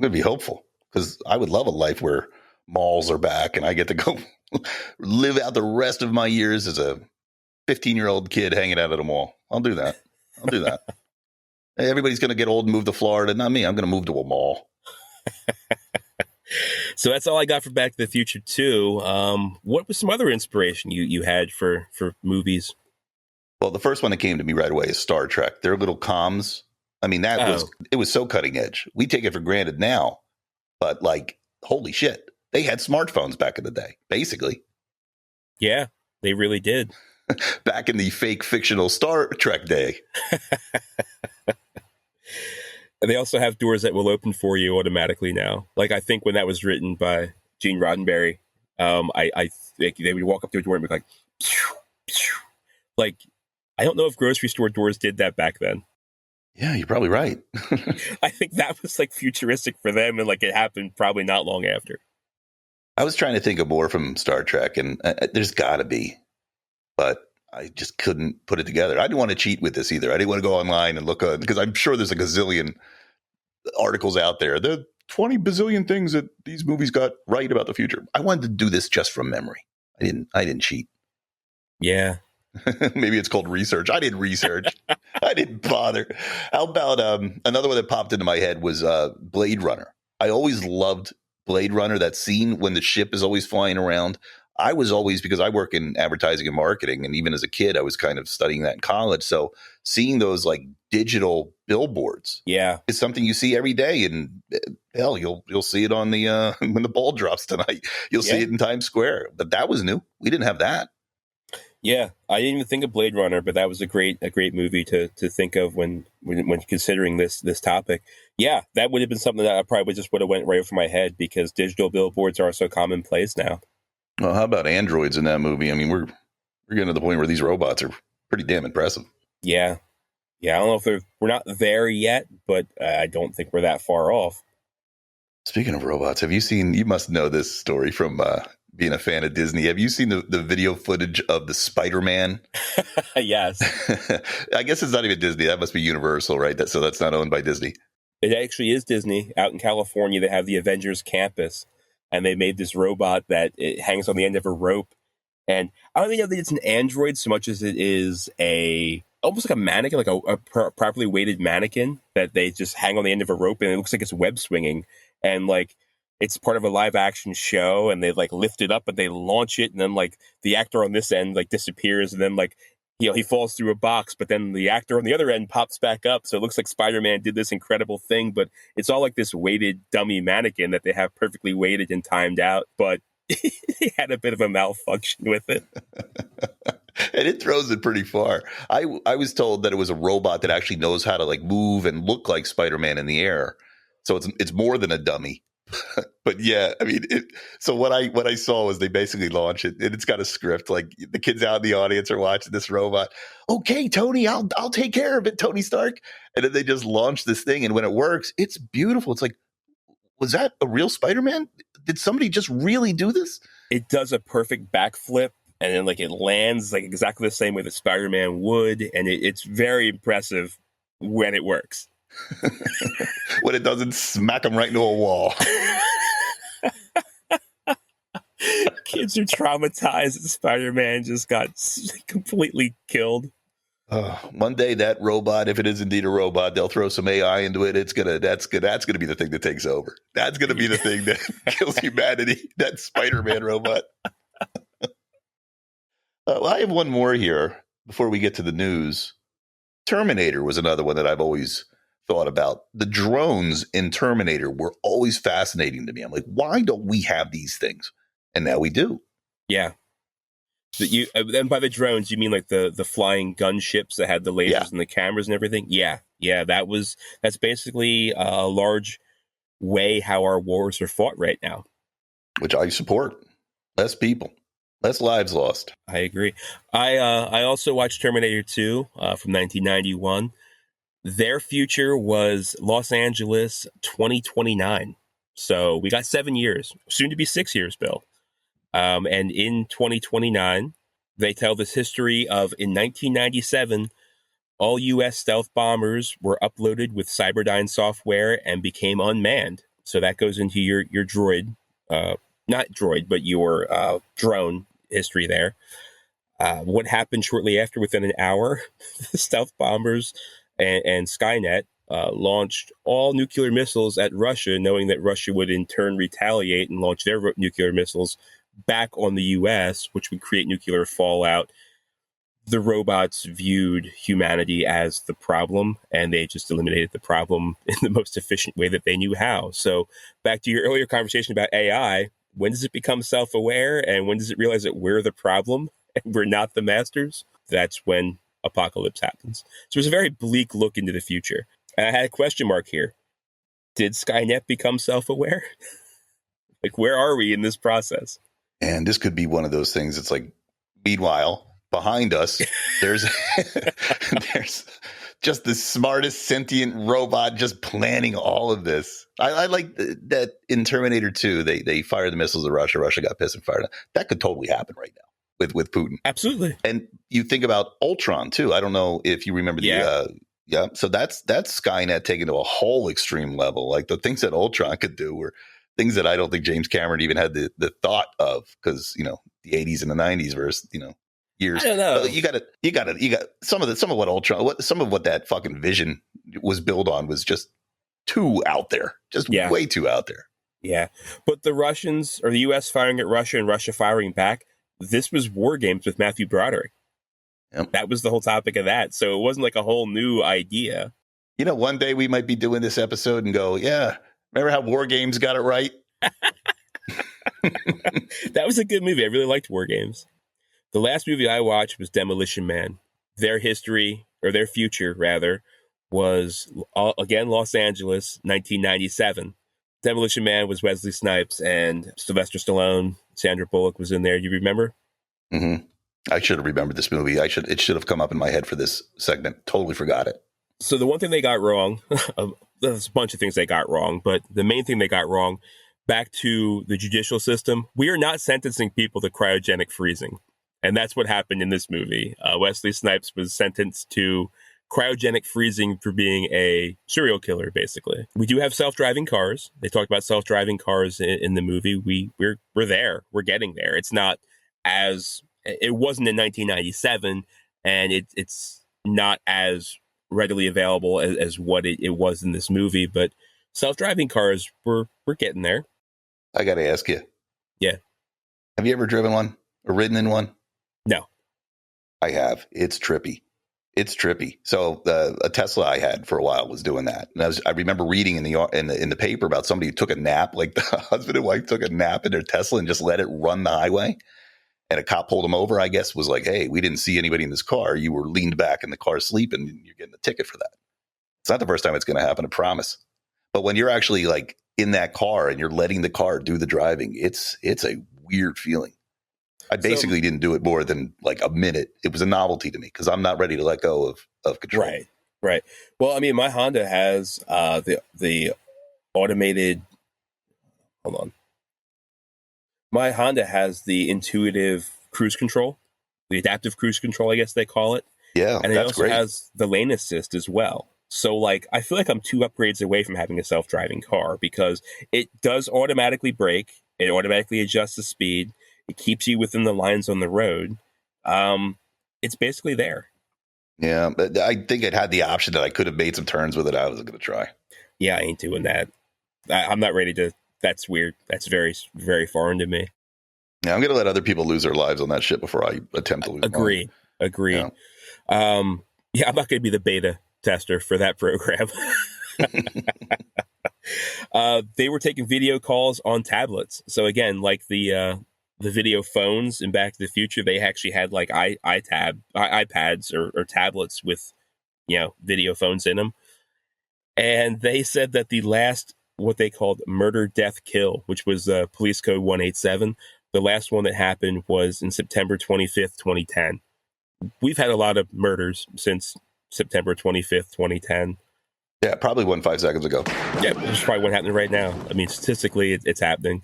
be hopeful because I would love a life where malls are back and I get to go live out the rest of my years as a 15-year-old kid hanging out at a mall. I'll do that. Hey, everybody's going to get old and move to Florida. Not me. I'm going to move to a mall. So that's all I got for Back to the Future 2. What was some other inspiration you had for movies? Well, the first one that came to me right away is Star Trek. Their little comms. I mean, it was so cutting edge. We take it for granted now, but like, holy shit, they had smartphones back in the day, basically. Yeah, they really did. Back in the fake fictional Star Trek day. And they also have doors that will open for you automatically now. Like, I think when that was written by Gene Roddenberry, I think they would walk up to a door and be like, phew, phew. Like, I don't know if grocery store doors did that back then. Yeah, you're probably right. I think that was like futuristic for them, and like it happened probably not long after. I was trying to think of more from Star Trek, and there's got to be, but I just couldn't put it together. I didn't want to cheat with this either. I didn't want to go online and look because I'm sure there's a gazillion articles out there. There are 20 bazillion things that these movies got right about the future. I wanted to do this just from memory. I didn't cheat. Yeah. Maybe it's called research. I didn't research. I didn't bother. How about another one that popped into my head was Blade Runner. I always loved Blade Runner, that scene when the ship is always flying around. I was always, because I work in advertising and marketing, and even as a kid, I was kind of studying that in college. So seeing those like digital billboards, is something you see every day. And hell, you'll see it on the when the ball drops tonight. You'll see it in Times Square. But that was new. We didn't have that. Yeah, I didn't even think of Blade Runner, but that was a great movie to think of when considering this topic. Yeah, that would have been something that I probably just would have went right over my head because digital billboards are so commonplace now. Well, how about androids in that movie? I mean, we're getting to the point where these robots are pretty damn impressive. Yeah. I don't know if we're not there yet, but I don't think we're that far off. Speaking of robots, you must know this story from being a fan of Disney. Have you seen the video footage of the Spider-Man? Yes. I guess it's not even Disney. That must be Universal, right? So that's not owned by Disney. It actually is Disney. Out in California, they have the Avengers campus. And they made this robot that it hangs on the end of a rope. And I don't think it's an android so much as it is almost like a mannequin, like a properly weighted mannequin that they just hang on the end of a rope. And it looks like it's web swinging. And like it's part of a live action show. And they like lift it up and they launch it. And then like the actor on this end like disappears. And then like, he falls through a box, but then the actor on the other end pops back up. So it looks like Spider-Man did this incredible thing, but it's all like this weighted dummy mannequin that they have perfectly weighted and timed out. But he had a bit of a malfunction with it. And it throws it pretty far. I was told that it was a robot that actually knows how to like move and look like Spider-Man in the air. So it's more than a dummy. But yeah, I mean, so what I saw was they basically launch it, and it's got a script. Like the kids out in the audience are watching this robot. Okay, Tony, I'll take care of it, Tony Stark. And then they just launch this thing, and when it works, it's beautiful. It's like, was that a real Spider-Man? Did somebody just really do this? It does a perfect backflip, and then like it lands like exactly the same way that Spider-Man would, and it's very impressive when it works. When it doesn't smack him right into a wall. Kids are traumatized that Spider-Man just got completely killed. One day that robot, if it is indeed a robot, they'll throw some AI into it. That's gonna be the thing that takes over. That's gonna be the thing that kills humanity. That Spider-Man robot. Well, I have one more here before we get to the news. Terminator was another one that I've always thought about. The drones in Terminator were always fascinating to me. I'm like, why don't we have these things? And now we do. Yeah. And by the drones, you mean like the flying gunships that had the lasers and the cameras and everything? Yeah. That's basically a large way how our wars are fought right now. Which I support. Less people, less lives lost. I agree. I also watched Terminator 2 from 1991. Their future was Los Angeles 2029. So we got 7 years, soon to be 6 years, Bill. And in 2029, they tell this history of in 1997, all U.S. stealth bombers were uploaded with Cyberdyne software and became unmanned. So that goes into your droid, not droid, but your drone history there. What happened shortly after, within an hour, the stealth bombers and Skynet launched all nuclear missiles at Russia, knowing that Russia would in turn retaliate and launch their nuclear missiles back on the U.S., which would create nuclear fallout. The robots viewed humanity as the problem, and they just eliminated the problem in the most efficient way that they knew how. So back to your earlier conversation about AI, when does it become self-aware, and when does it realize that we're the problem and we're not the masters? That's when apocalypse happens. So it's a very bleak look into the future. And I had a question mark here. Did Skynet become self-aware? Like, where are we in this process? And this could be one of those things. It's like, meanwhile, behind us, there's just the smartest sentient robot just planning all of this. I like that in Terminator 2, they fired the missiles at Russia. Russia got pissed and fired them. That could totally happen right now with Putin. Absolutely. And you think about Ultron too. I don't know if you remember so that's Skynet taken to a whole extreme level. Like the things that Ultron could do were things that I don't think James Cameron even had the thought of, because, the 80s and the 90s versus, years. I don't know. You got some of what Ultron, some of what that fucking vision was built on was just too out there, way too out there. Yeah. But the Russians, or the U.S. firing at Russia and Russia firing back, this was War Games with Matthew Broderick. Yep. That was the whole topic of that. So it wasn't like a whole new idea. One day we might be doing this episode and go, yeah, remember how War Games got it right? That was a good movie. I really liked War Games. The last movie I watched was Demolition Man. Their history, or their future rather, was again Los Angeles, 1997. Demolition Man was Wesley Snipes and Sylvester Stallone. Sandra Bullock was in there. You remember? Mm-hmm. I should have remembered this movie. It should have come up in my head for this segment. Totally forgot it. So the one thing they got wrong, there's a bunch of things they got wrong, but the main thing they got wrong, back to the judicial system, we are not sentencing people to cryogenic freezing. And that's what happened in this movie. Wesley Snipes was sentenced to cryogenic freezing for being a serial killer, basically. We do have self-driving cars. They talked about self-driving cars in the movie. We're there. We're getting there. It wasn't in 1997, and it's not as readily available as what it was in this movie. But self-driving cars, we're getting there. I got to ask you. Yeah. Have you ever driven one or ridden in one? No. I have. It's trippy. So a Tesla I had for a while was doing that. And I remember reading in the paper about somebody who took a nap, like the husband and wife took a nap in their Tesla and just let it run the highway. And a cop pulled them over, I guess, was like, hey, we didn't see anybody in this car. You were leaned back in the car sleeping, and you're getting a ticket for that. It's not the first time it's going to happen, I promise. But when you're actually like in that car and you're letting the car do the driving, it's a weird feeling. I basically didn't do it more than like a minute. It was a novelty to me because I'm not ready to let go of control. Right. Well, I mean, my Honda has the automated Hold on. My Honda has the intuitive cruise control, the adaptive cruise control, I guess they call it. Yeah, And it that's also great. has the lane assist as well. So, like, I feel like I'm 2 upgrades away from having a self-driving car because it does automatically brake. It automatically adjusts the speed. It keeps you within the lines on the road. It's basically there. Yeah, but I think it had the option that I could have made some turns with it. I was going to try. Yeah, I ain't doing that. I'm not ready to. That's weird. That's very, very foreign to me. Yeah, I'm going to let other people lose their lives on that shit before I attempt to lose mine. Agreed. Yeah. I'm not going to be the beta tester for that program. They were taking video calls on tablets. So again, like the video phones in Back to the Future, they actually had like iPads or tablets with, video phones in them. And they said that the last, what they called murder, death, kill, which was Police Code 187, the last one that happened was in September 25th, 2010. We've had a lot of murders since September 25th, 2010. Yeah, probably 5 seconds ago. Yeah, there's probably one happening right now. I mean, statistically, it's happening.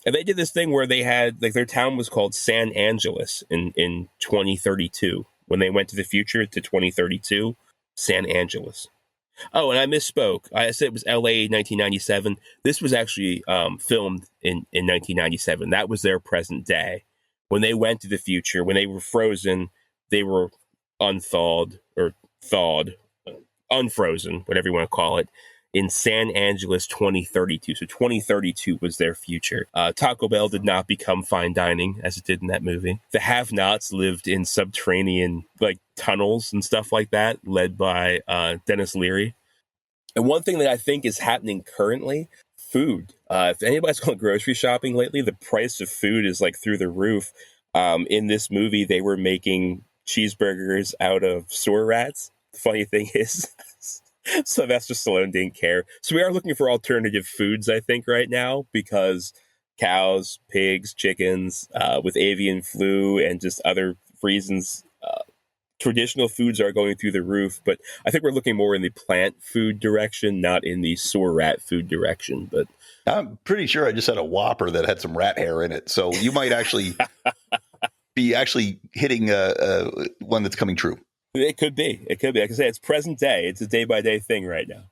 And they did this thing where they had, like, their town was called San Angeles in 2032. When they went to the future to 2032, San Angeles. Oh, and I misspoke. I said it was LA 1997. This was actually filmed in 1997. That was their present day. When they went to the future, when they were frozen, they were unthawed or thawed, unfrozen, whatever you want to call it, in San Angeles 2032. So 2032 was their future. Taco Bell did not become fine dining as it did in that movie. The have-nots lived in subterranean like tunnels and stuff like that, led by Dennis Leary. And one thing that I think is happening currently, food. If anybody's gone grocery shopping lately, the price of food is like through the roof. In this movie, they were making cheeseburgers out of sewer rats. The funny thing is, Sylvester Stallone didn't care. So we are looking for alternative foods, I think, right now, because cows, pigs, chickens, with avian flu and just other reasons, traditional foods are going through the roof. But I think we're looking more in the plant food direction, not in the sewer rat food direction. But I'm pretty sure I just had a Whopper that had some rat hair in it. So you might actually be actually hitting one that's coming true. It could be. Like I say, it's present day. It's a day-by-day thing right now.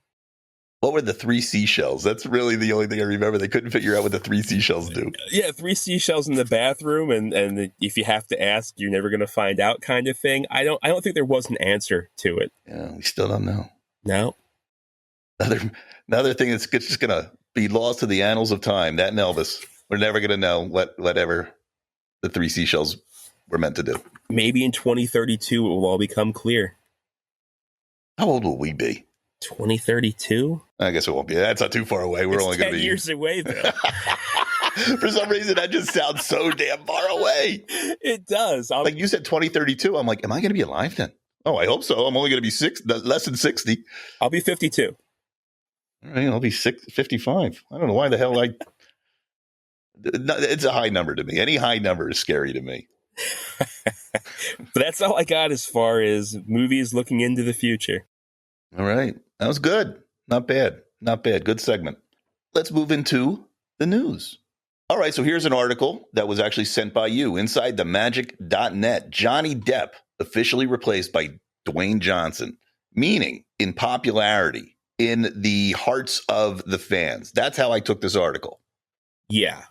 What were the 3 seashells? That's really the only thing I remember. They couldn't figure out what the 3 seashells do. Yeah, 3 seashells in the bathroom, and if you have to ask, you're never going to find out kind of thing. I don't think there was an answer to it. Yeah, we still don't know. No. Another thing that's just going to be lost to the annals of time. That and Elvis. We're never going to know whatever the 3 seashells were meant to do. Maybe in 2032 it will all become clear. How old will we be? 2032? I guess it won't be. That's not too far away. We're only going to be 10 years away, though. For some reason, that just sounds so damn far away. It does. Like you said, 2032. I'm like, am I going to be alive then? Oh, I hope so. I'm only going to be less than 60. I'll be 52. All right, I'll be 55. I don't know why the hell it's a high number to me. Any high number is scary to me. But that's all I got as far as movies looking into the future. All right. That was good. Not bad. Not bad. Good segment. Let's move into the news. All right. So here's an article that was actually sent by you. Inside the Magic.net, Johnny Depp officially replaced by Dwayne Johnson, meaning in popularity, in the hearts of the fans. That's how I took this article. Yeah.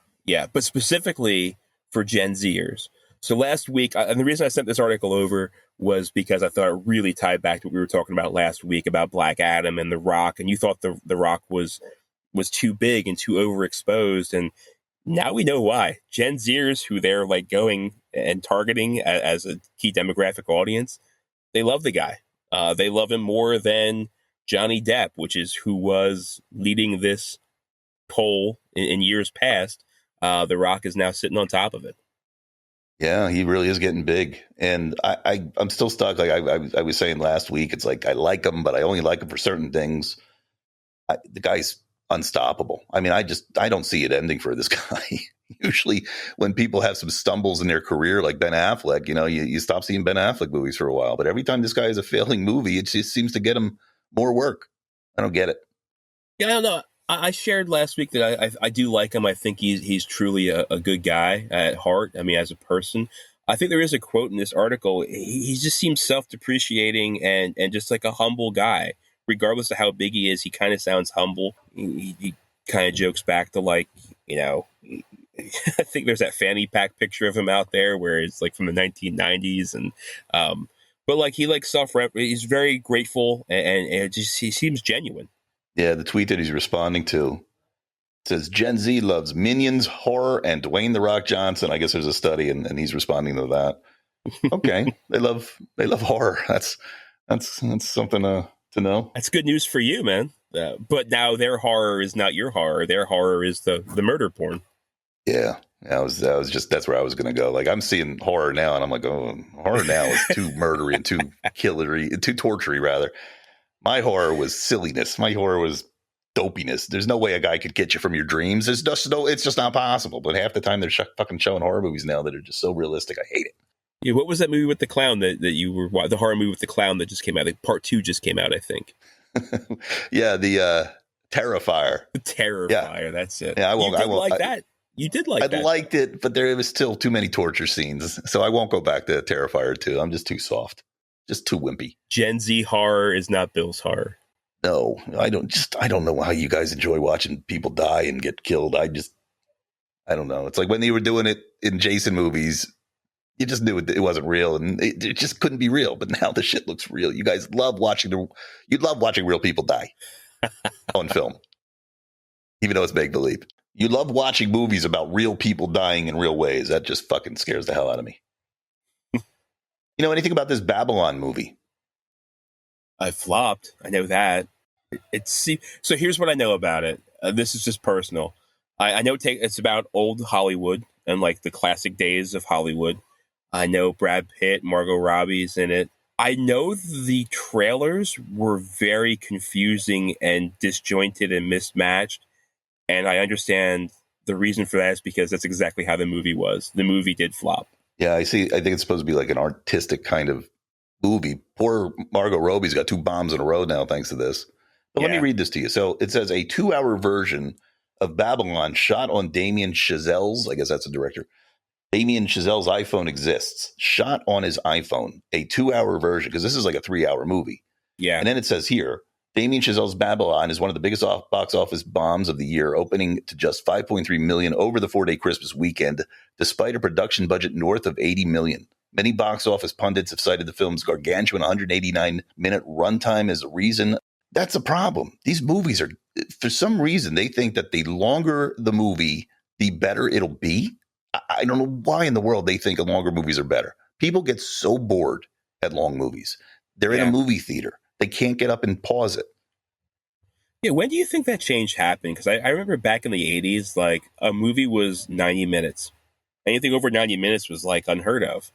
But specifically for Gen Zers. So last week, and the reason I sent this article over was because I thought it really tied back to what we were talking about last week about Black Adam and The Rock. And you thought The Rock was too big and too overexposed. And now we know why. Gen Zers, who they're like going and targeting as a key demographic audience, they love the guy. They love him more than Johnny Depp, which is who was leading this poll in years past. The Rock is now sitting on top of it. Yeah, he really is getting big. And I'm still stuck. Like I was saying last week, it's like I like him, but I only like him for certain things. The guy's unstoppable. I mean, I don't see it ending for this guy. Usually when people have some stumbles in their career, like Ben Affleck, you stop seeing Ben Affleck movies for a while. But every time this guy has a failing movie, it just seems to get him more work. I don't get it. Yeah, I don't know. I shared last week that I do like him. I think he's truly a good guy at heart. I mean, as a person, I think there is a quote in this article. He just seems self-depreciating and just like a humble guy. Regardless of how big he is, he kind of sounds humble. He kind of jokes back to like, you know, I think there's that fanny pack picture of him out there where it's like from the 1990s, and but like he like he's very grateful and it just he seems genuine. Yeah, the tweet that he's responding to says Gen Z loves Minions, horror, and Dwayne the Rock Johnson. I guess there's a study, and he's responding to that. Okay, they love horror. That's something to know. That's good news for you, man. But now their horror is not your horror. Their horror is the murder porn. Yeah, that's where I was going to go. Like I'm seeing horror now, and I'm like, oh, horror now is too murdery and too killery, too tortury rather. My horror was silliness. My horror was dopiness. There's no way a guy could get you from your dreams. It's just not possible. But half the time they're fucking showing horror movies now that are just so realistic. I hate it. Yeah, what was that movie with the clown that you were the horror movie with the clown that just came out? Like part 2 just came out, I think. Yeah, the Terrifier. The Terrifier, yeah. That's it. Yeah, I won't. That. You did like that. I liked it, but there was still too many torture scenes, so I won't go back to Terrifier 2. I'm just too soft. Just too wimpy. Gen Z horror is not Bill's horror. No, I don't know how you guys enjoy watching people die and get killed. I don't know. It's like when they were doing it in Jason movies, you just knew it wasn't real, and it just couldn't be real. But now the shit looks real. You guys love watching real people die on film, even though it's make believe. You love watching movies about real people dying in real ways. That just fucking scares the hell out of me. You know anything about this Babylon movie? I flopped. I know that. So here's what I know about it. This is just personal. I know it's about old Hollywood and like the classic days of Hollywood. I know Brad Pitt, Margot Robbie's in it. I know the trailers were very confusing and disjointed and mismatched. And I understand the reason for that is because that's exactly how the movie was. The movie did flop. Yeah, I see. I think it's supposed to be like an artistic kind of movie. Poor Margot Robbie's got 2 bombs in a row now thanks to this. But Let me read this to you. So it says a 2-hour version of Babylon shot on Damien Chazelle's, I guess that's the director, Damien Chazelle's iPhone exists. Shot on his iPhone. A 2-hour version, because this is like a 3-hour movie. Yeah. And then it says here, Damien Chazelle's Babylon is one of the biggest box office bombs of the year, opening to just $5.3 million over the 4-day Christmas weekend, despite a production budget north of $80 million. Many box office pundits have cited the film's gargantuan 189-minute runtime as a reason. That's a problem. These movies are, for some reason, they think that the longer the movie, the better it'll be. I don't know why in the world they think longer movies are better. People get so bored at long movies. They're in a movie theater. They can't get up and pause it. Yeah, when do you think that change happened? Because I remember back in the 80s, like a movie was 90 minutes. Anything over 90 minutes was like unheard of.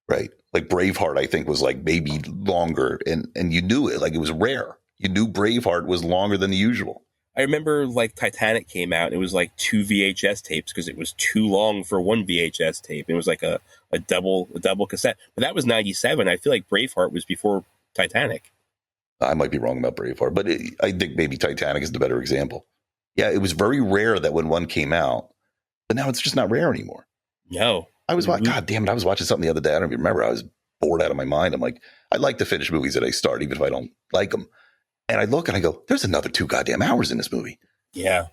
Right. Like Braveheart, I think, was like maybe longer. And you knew it. Like it was rare. You knew Braveheart was longer than the usual. I remember like Titanic came out and it was like 2 VHS tapes because it was too long for 1 VHS tape. It was like a double cassette. But that was 97. I feel like Braveheart was before Titanic. I might be wrong about Braveheart, but I think maybe Titanic is the better example. Yeah, it was very rare that when one came out, but now it's just not rare anymore. No. I was watching, God damn it, I was watching something the other day. I don't even remember. I was bored out of my mind. I'm like, I like to finish movies that I start, even if I don't like them. And I look and I go, there's another 2 goddamn hours in this movie. Yeah.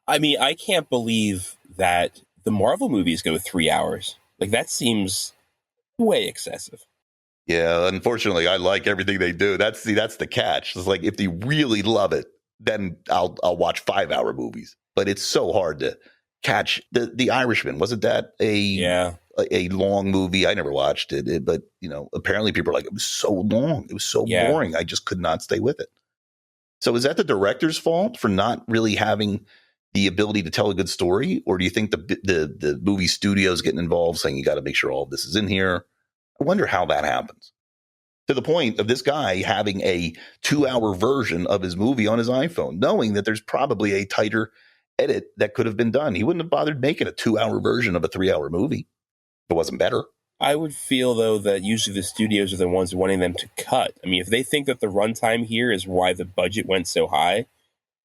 I mean, I can't believe that the Marvel movies go 3 hours. Like, that seems way excessive. Yeah, unfortunately, I like everything they do. That's the catch. It's like if you really love it, then I'll watch 5-hour movies. But it's so hard to catch. The Irishman, wasn't that a long movie? I never watched it, but apparently people are like, it was so long, it was so boring. I just could not stay with it. So is that the director's fault for not really having the ability to tell a good story, or do you think the movie studios getting involved, saying you got to make sure all of this is in here? I wonder how that happens. To the point of this guy having a 2-hour version of his movie on his iPhone, knowing that there's probably a tighter edit that could have been done. He wouldn't have bothered making a 2-hour version of a 3-hour movie if it wasn't better. I would feel, though, that usually the studios are the ones wanting them to cut. I mean, if they think that the runtime here is why the budget went so high,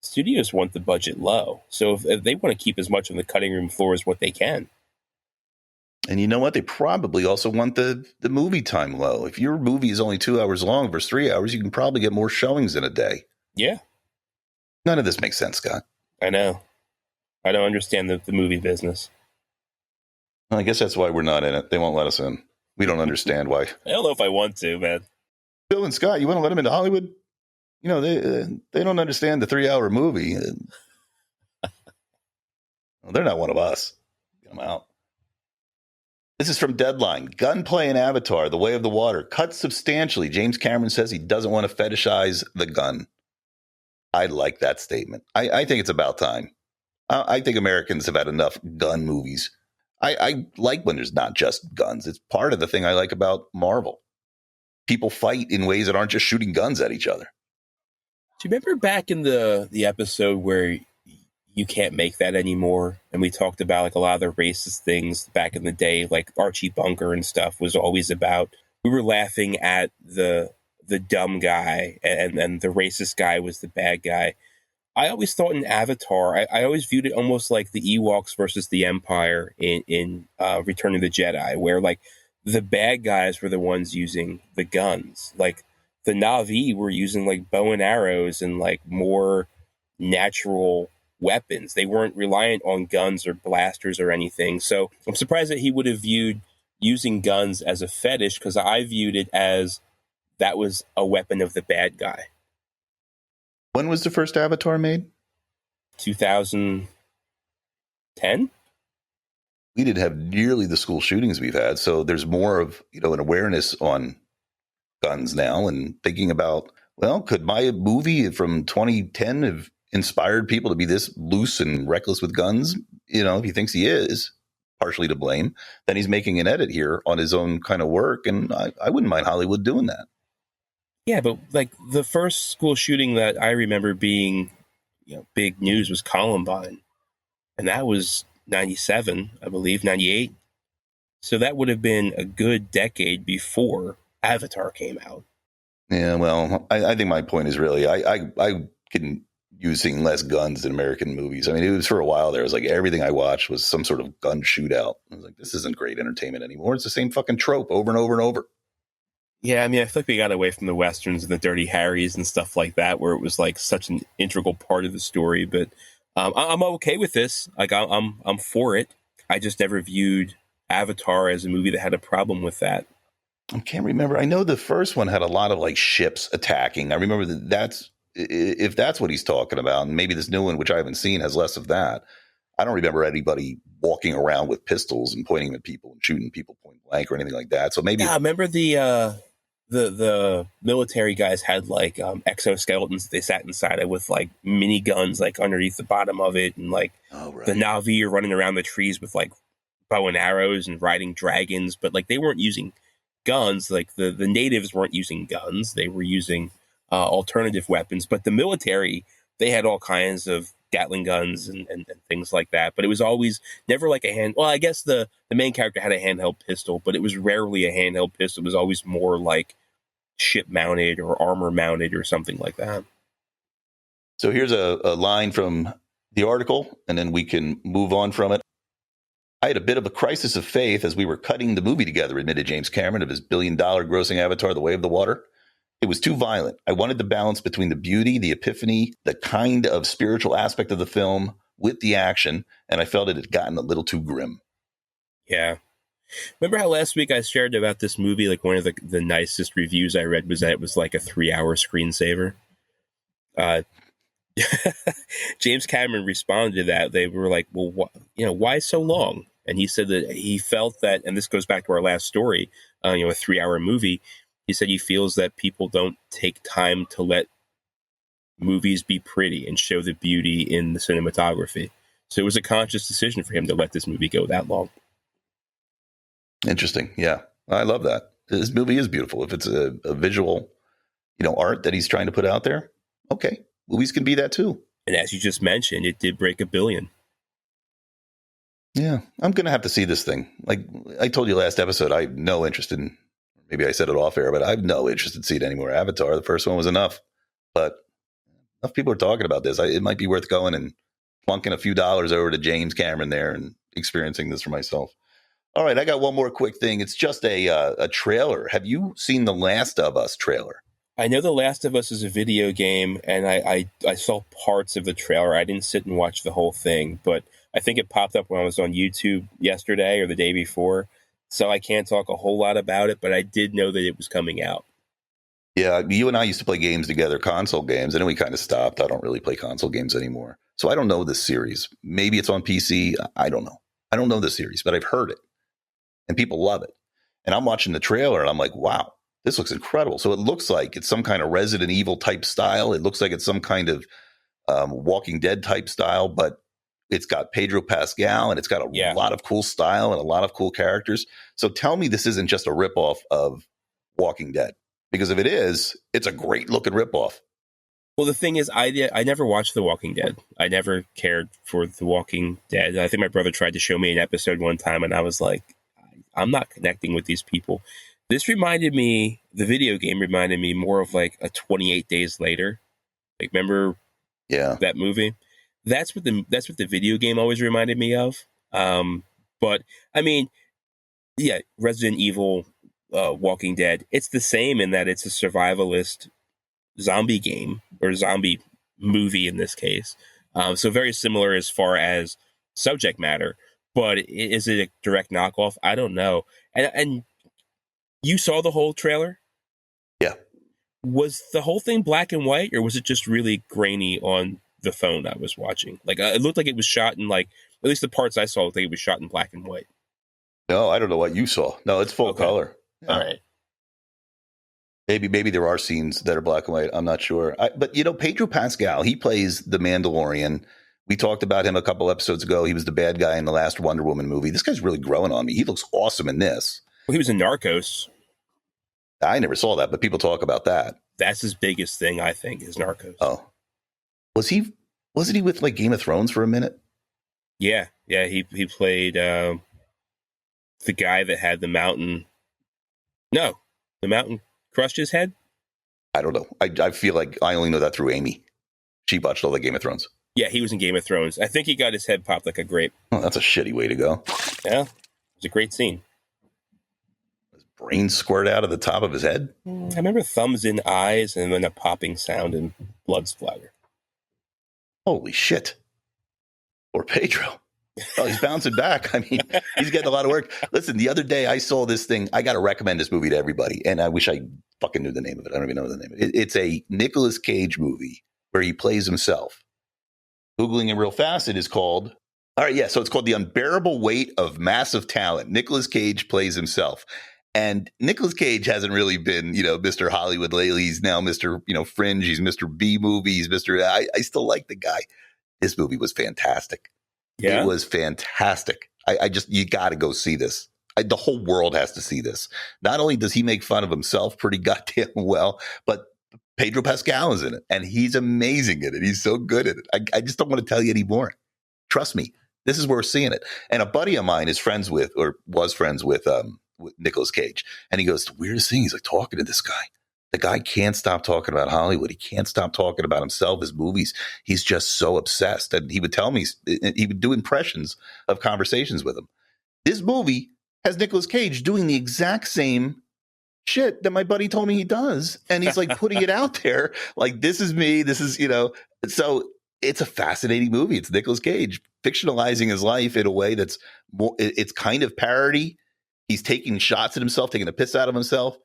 Studios want the budget low. So if they want to keep as much on the cutting room floor as what they can. And you know what? They probably also want the movie time low. If your movie is only 2 hours long versus 3 hours, you can probably get more showings in a day. Yeah. None of this makes sense, Scott. I know. I don't understand the movie business. Well, I guess that's why we're not in it. They won't let us in. We don't understand why. I don't know if I want to, man. Bill and Scott, you want to let them into Hollywood? You know, they don't understand the 3 hour movie. Well, they're not one of us. Get them out. This is from Deadline. Gunplay in Avatar, The Way of the Water, cut substantially. James Cameron says he doesn't want to fetishize the gun. I like that statement. I think it's about time. I think Americans have had enough gun movies. I like when there's not just guns. It's part of the thing I like about Marvel. People fight in ways that aren't just shooting guns at each other. Do you remember back in the episode where you can't make that anymore? And we talked about like a lot of the racist things back in the day, like Archie Bunker and stuff was always about, we were laughing at the dumb guy and the racist guy was the bad guy. I always thought in Avatar, I always viewed it almost like the Ewoks versus the Empire in Return of the Jedi, where like the bad guys were the ones using the guns. Like the Na'vi were using like bow and arrows and like more natural weapons. They weren't reliant on guns or blasters or anything. So I'm surprised that he would have viewed using guns as a fetish, because I viewed it as that was a weapon of the bad guy. When was the first Avatar made? 2010? We didn't have nearly the school shootings we've had, so there's more of, you know, an awareness on guns now, and thinking about, well, could my movie from 2010 have inspired people to be this loose and reckless with guns? You know, if he thinks he is partially to blame, then he's making an edit here on his own kind of work, and I wouldn't mind Hollywood doing that. Yeah, but like the first school shooting that I remember being, you know, big news was Columbine. And that was 97, I believe, 98. So that would have been a good decade before Avatar came out. Yeah, well, I think my point is really, I can use seeing less guns in American movies. I mean, it was for a while there. It was like everything I watched was some sort of gun shootout. I was like, this isn't great entertainment anymore. It's the same fucking trope over and over and over. Yeah, I mean, I feel like we got away from the Westerns and the Dirty Harrys and stuff like that, where it was like such an integral part of the story. But I'm okay with this. Like, I'm for it. I just never viewed Avatar as a movie that had a problem with that. I can't remember. I know the first one had a lot of like ships attacking. I remember that's if that's what he's talking about. And maybe this new one, which I haven't seen, has less of that. I don't remember anybody walking around with pistols and pointing at people and shooting people point blank or anything like that. So maybe. Yeah, I remember the military guys had like exoskeletons they sat inside of with like mini guns like underneath the bottom of it, and like the Na'vi are running around the trees with like bow and arrows and riding dragons, but like they weren't using guns. Like the natives weren't using guns, they were using alternative weapons. But the military, they had all kinds of Gatling guns and things like that, but it was always never like a hand. Well, I guess the main character had a handheld pistol, but it was rarely a handheld pistol. It was always more like ship mounted or armor mounted or something like that. So here's a line from the article, and then we can move on from it. I had a bit of a crisis of faith as we were cutting the movie together, admitted James Cameron of his billion-dollar grossing Avatar, The Way of the Water. It was too violent. I wanted the balance between the beauty, the epiphany, the kind of spiritual aspect of the film with the action, and I felt it had gotten a little too grim. Yeah. Remember how last week I shared about this movie, like one of the nicest reviews I read was that it was like a 3-hour screensaver? James Cameron responded to that. They were like, well, why so long? And he said that he felt that, and this goes back to our last story, a 3-hour movie. He said he feels that people don't take time to let movies be pretty and show the beauty in the cinematography. So it was a conscious decision for him to let this movie go that long. Interesting. Yeah, I love that. This movie is beautiful. If it's a visual, art that he's trying to put out there, okay, movies can be that too. And as you just mentioned, it did break $1 billion. Yeah, I'm going to have to see this thing. Like I told you last episode, I have no interest in, maybe I said it off air, but I have no interest in seeing any more Avatar. The first one was enough. But enough people are talking about this. It might be worth going and plunking a few dollars over to James Cameron there and experiencing this for myself. All right, I got one more quick thing. It's just a trailer. Have you seen the Last of Us trailer? I know The Last of Us is a video game, and I saw parts of the trailer. I didn't sit and watch the whole thing, but I think it popped up when I was on YouTube yesterday or the day before. So I can't talk a whole lot about it, but I did know that it was coming out. Yeah, you and I used to play games together, console games, and then we kind of stopped. I don't really play console games anymore. So I don't know this series. Maybe it's on PC. I don't know. I don't know this series, but I've heard it, and people love it. And I'm watching the trailer, and I'm like, wow, this looks incredible. So it looks like it's some kind of Resident Evil type style. It looks like it's some kind of Walking Dead type style, but it's got Pedro Pascal, and it's got a lot of cool style and a lot of cool characters. So tell me this isn't just a ripoff of Walking Dead. Because if it is, it's a great looking ripoff. Well, the thing is, I never watched The Walking Dead. I never cared for The Walking Dead. I think my brother tried to show me an episode one time, and I was like, I'm not connecting with these people. This reminded me, the video game reminded me more of like a 28 Days Later. Like, remember that movie? That's what the video game always reminded me of. But I mean, yeah, Resident Evil, Walking Dead, it's the same in that it's a survivalist zombie game or zombie movie in this case. So very similar as far as subject matter, but is it a direct knockoff? I don't know. And you saw the whole trailer? Yeah. Was the whole thing black and white, or was it just really grainy on the phone I was watching? Like, it looked like it was shot in, like, at least the parts I saw, looked like it was shot in black and white. No, I don't know what you saw. No, it's full color. Yeah. All right. Maybe there are scenes that are black and white. I'm not sure. But, Pedro Pascal, he plays the Mandalorian. We talked about him a couple episodes ago. He was the bad guy in the last Wonder Woman movie. This guy's really growing on me. He looks awesome in this. Well, he was in Narcos. I never saw that, but people talk about that. That's his biggest thing, I think, is Narcos. Oh. Wasn't he with, like, Game of Thrones for a minute? Yeah. Yeah, he played the guy that had the mountain. No, the mountain crushed his head? I don't know. I feel like I only know that through Amy. She watched all the Game of Thrones. Yeah, he was in Game of Thrones. I think he got his head popped like a grape. Oh, that's a shitty way to go. Yeah, it was a great scene. His brain squirt out of the top of his head? I remember thumbs in eyes and then a popping sound and blood splatter. Holy shit. Or Pedro. Oh, he's bouncing back. I mean, he's getting a lot of work. Listen, the other day I saw this thing. I got to recommend this movie to everybody, and I wish I fucking knew the name of it. I don't even know the name of it. It's a Nicolas Cage movie where he plays himself. Googling it real fast, it is called... All right, yeah, so it's called The Unbearable Weight of Massive Talent. Nicolas Cage plays himself. And Nicolas Cage hasn't really been, Mr. Hollywood lately. He's now Mr., Fringe. He's Mr. B movie. He's Mr. I still like the guy. This movie was fantastic. Yeah. It was fantastic. You got to go see this. The whole world has to see this. Not only does he make fun of himself pretty goddamn well, but Pedro Pascal is in it, and he's amazing in it. He's so good at it. I just don't want to tell you anymore. Trust me, this is where we're seeing it. And a buddy of mine is friends with, or was friends with Nicolas Cage, and he goes, the weirdest thing, he's like talking to this guy. The guy can't stop talking about Hollywood. He can't stop talking about himself, his movies. He's just so obsessed. And he would tell me, he would do impressions of conversations with him. This movie has Nicolas Cage doing the exact same shit that my buddy told me he does. And he's like putting it out there. Like, this is me. This is, so it's a fascinating movie. It's Nicolas Cage fictionalizing his life in a way that's more, it's kind of parody. He's taking shots at himself, taking a piss out of himself.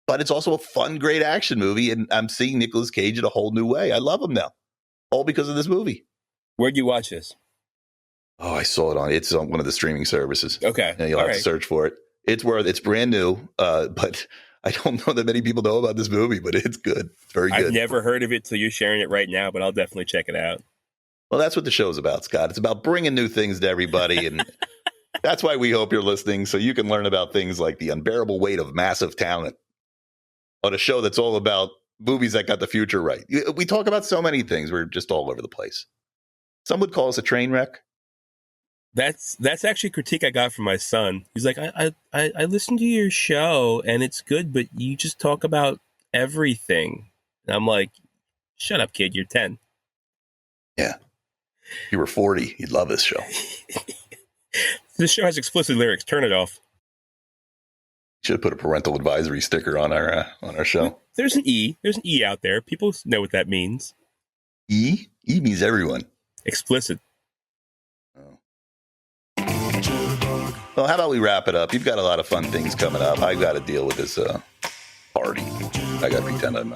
But it's also a fun, great action movie, and I'm seeing Nicolas Cage in a whole new way. I love him now, all because of this movie. Where'd you watch this? Oh, I saw it it's on one of the streaming services. Okay, you'll have to search for it. It's brand new, but I don't know that many people know about this movie, but it's good. It's very good. I've never heard of it till you're sharing it right now, but I'll definitely check it out. Well, that's what the show's about, Scott. It's about bringing new things to everybody, and that's why we hope you're listening, so you can learn about things like The Unbearable Weight of Massive Talent, on a show that's all about movies that got the future right. We talk about so many things. We're just all over the place. Some would call us a train wreck. That's actually a critique I got from my son. He's like, I listen to your show and it's good, but you just talk about everything. And I'm like, Shut up, kid. You're 10. Yeah. If you were 40, you'd love this show. This show has explicit lyrics. Turn it off. Should have put a parental advisory sticker on our show. There's an E. There's an E out there. People know what that means. E? E means everyone. Explicit. Oh. Well, how about we wrap it up? You've got a lot of fun things coming up. I've got to deal with this party. I got to pretend I'm...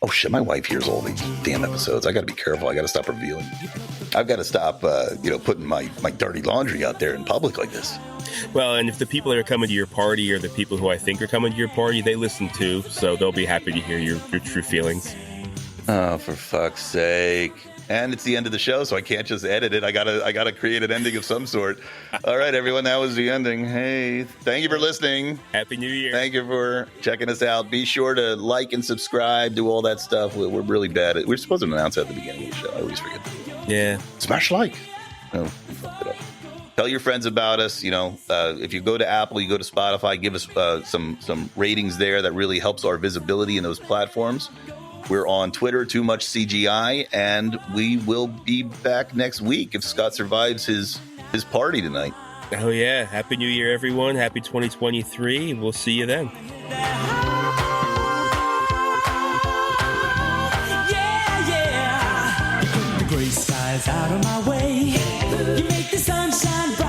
Oh, shit, my wife hears all these damn episodes. I got to be careful. I got to stop revealing. I've got to stop, putting my dirty laundry out there in public like this. Well, and if the people that are coming to your party are the people who I think are coming to your party, they listen too, so they'll be happy to hear your true feelings. Oh, for fuck's sake. And it's the end of the show, so I can't just edit it. I gotta create an ending of some sort. All right, everyone, that was the ending. Hey, thank you for listening. Happy New Year. Thank you for checking us out. Be sure to like and subscribe, do all that stuff. We're really bad at it. We're supposed to announce that at the beginning of the show. I always forget. Yeah. Smash like. Oh, we fucked it up. Tell your friends about us. If you go to Apple, you go to Spotify, give us some ratings there. That really helps our visibility in those platforms. We're on Twitter, Too Much CGI, and we will be back next week if Scott survives his party tonight. Oh, yeah. Happy New Year, everyone. Happy 2023. We'll see you then. Yeah. The gray skies out of my way. You make the sunshine bright.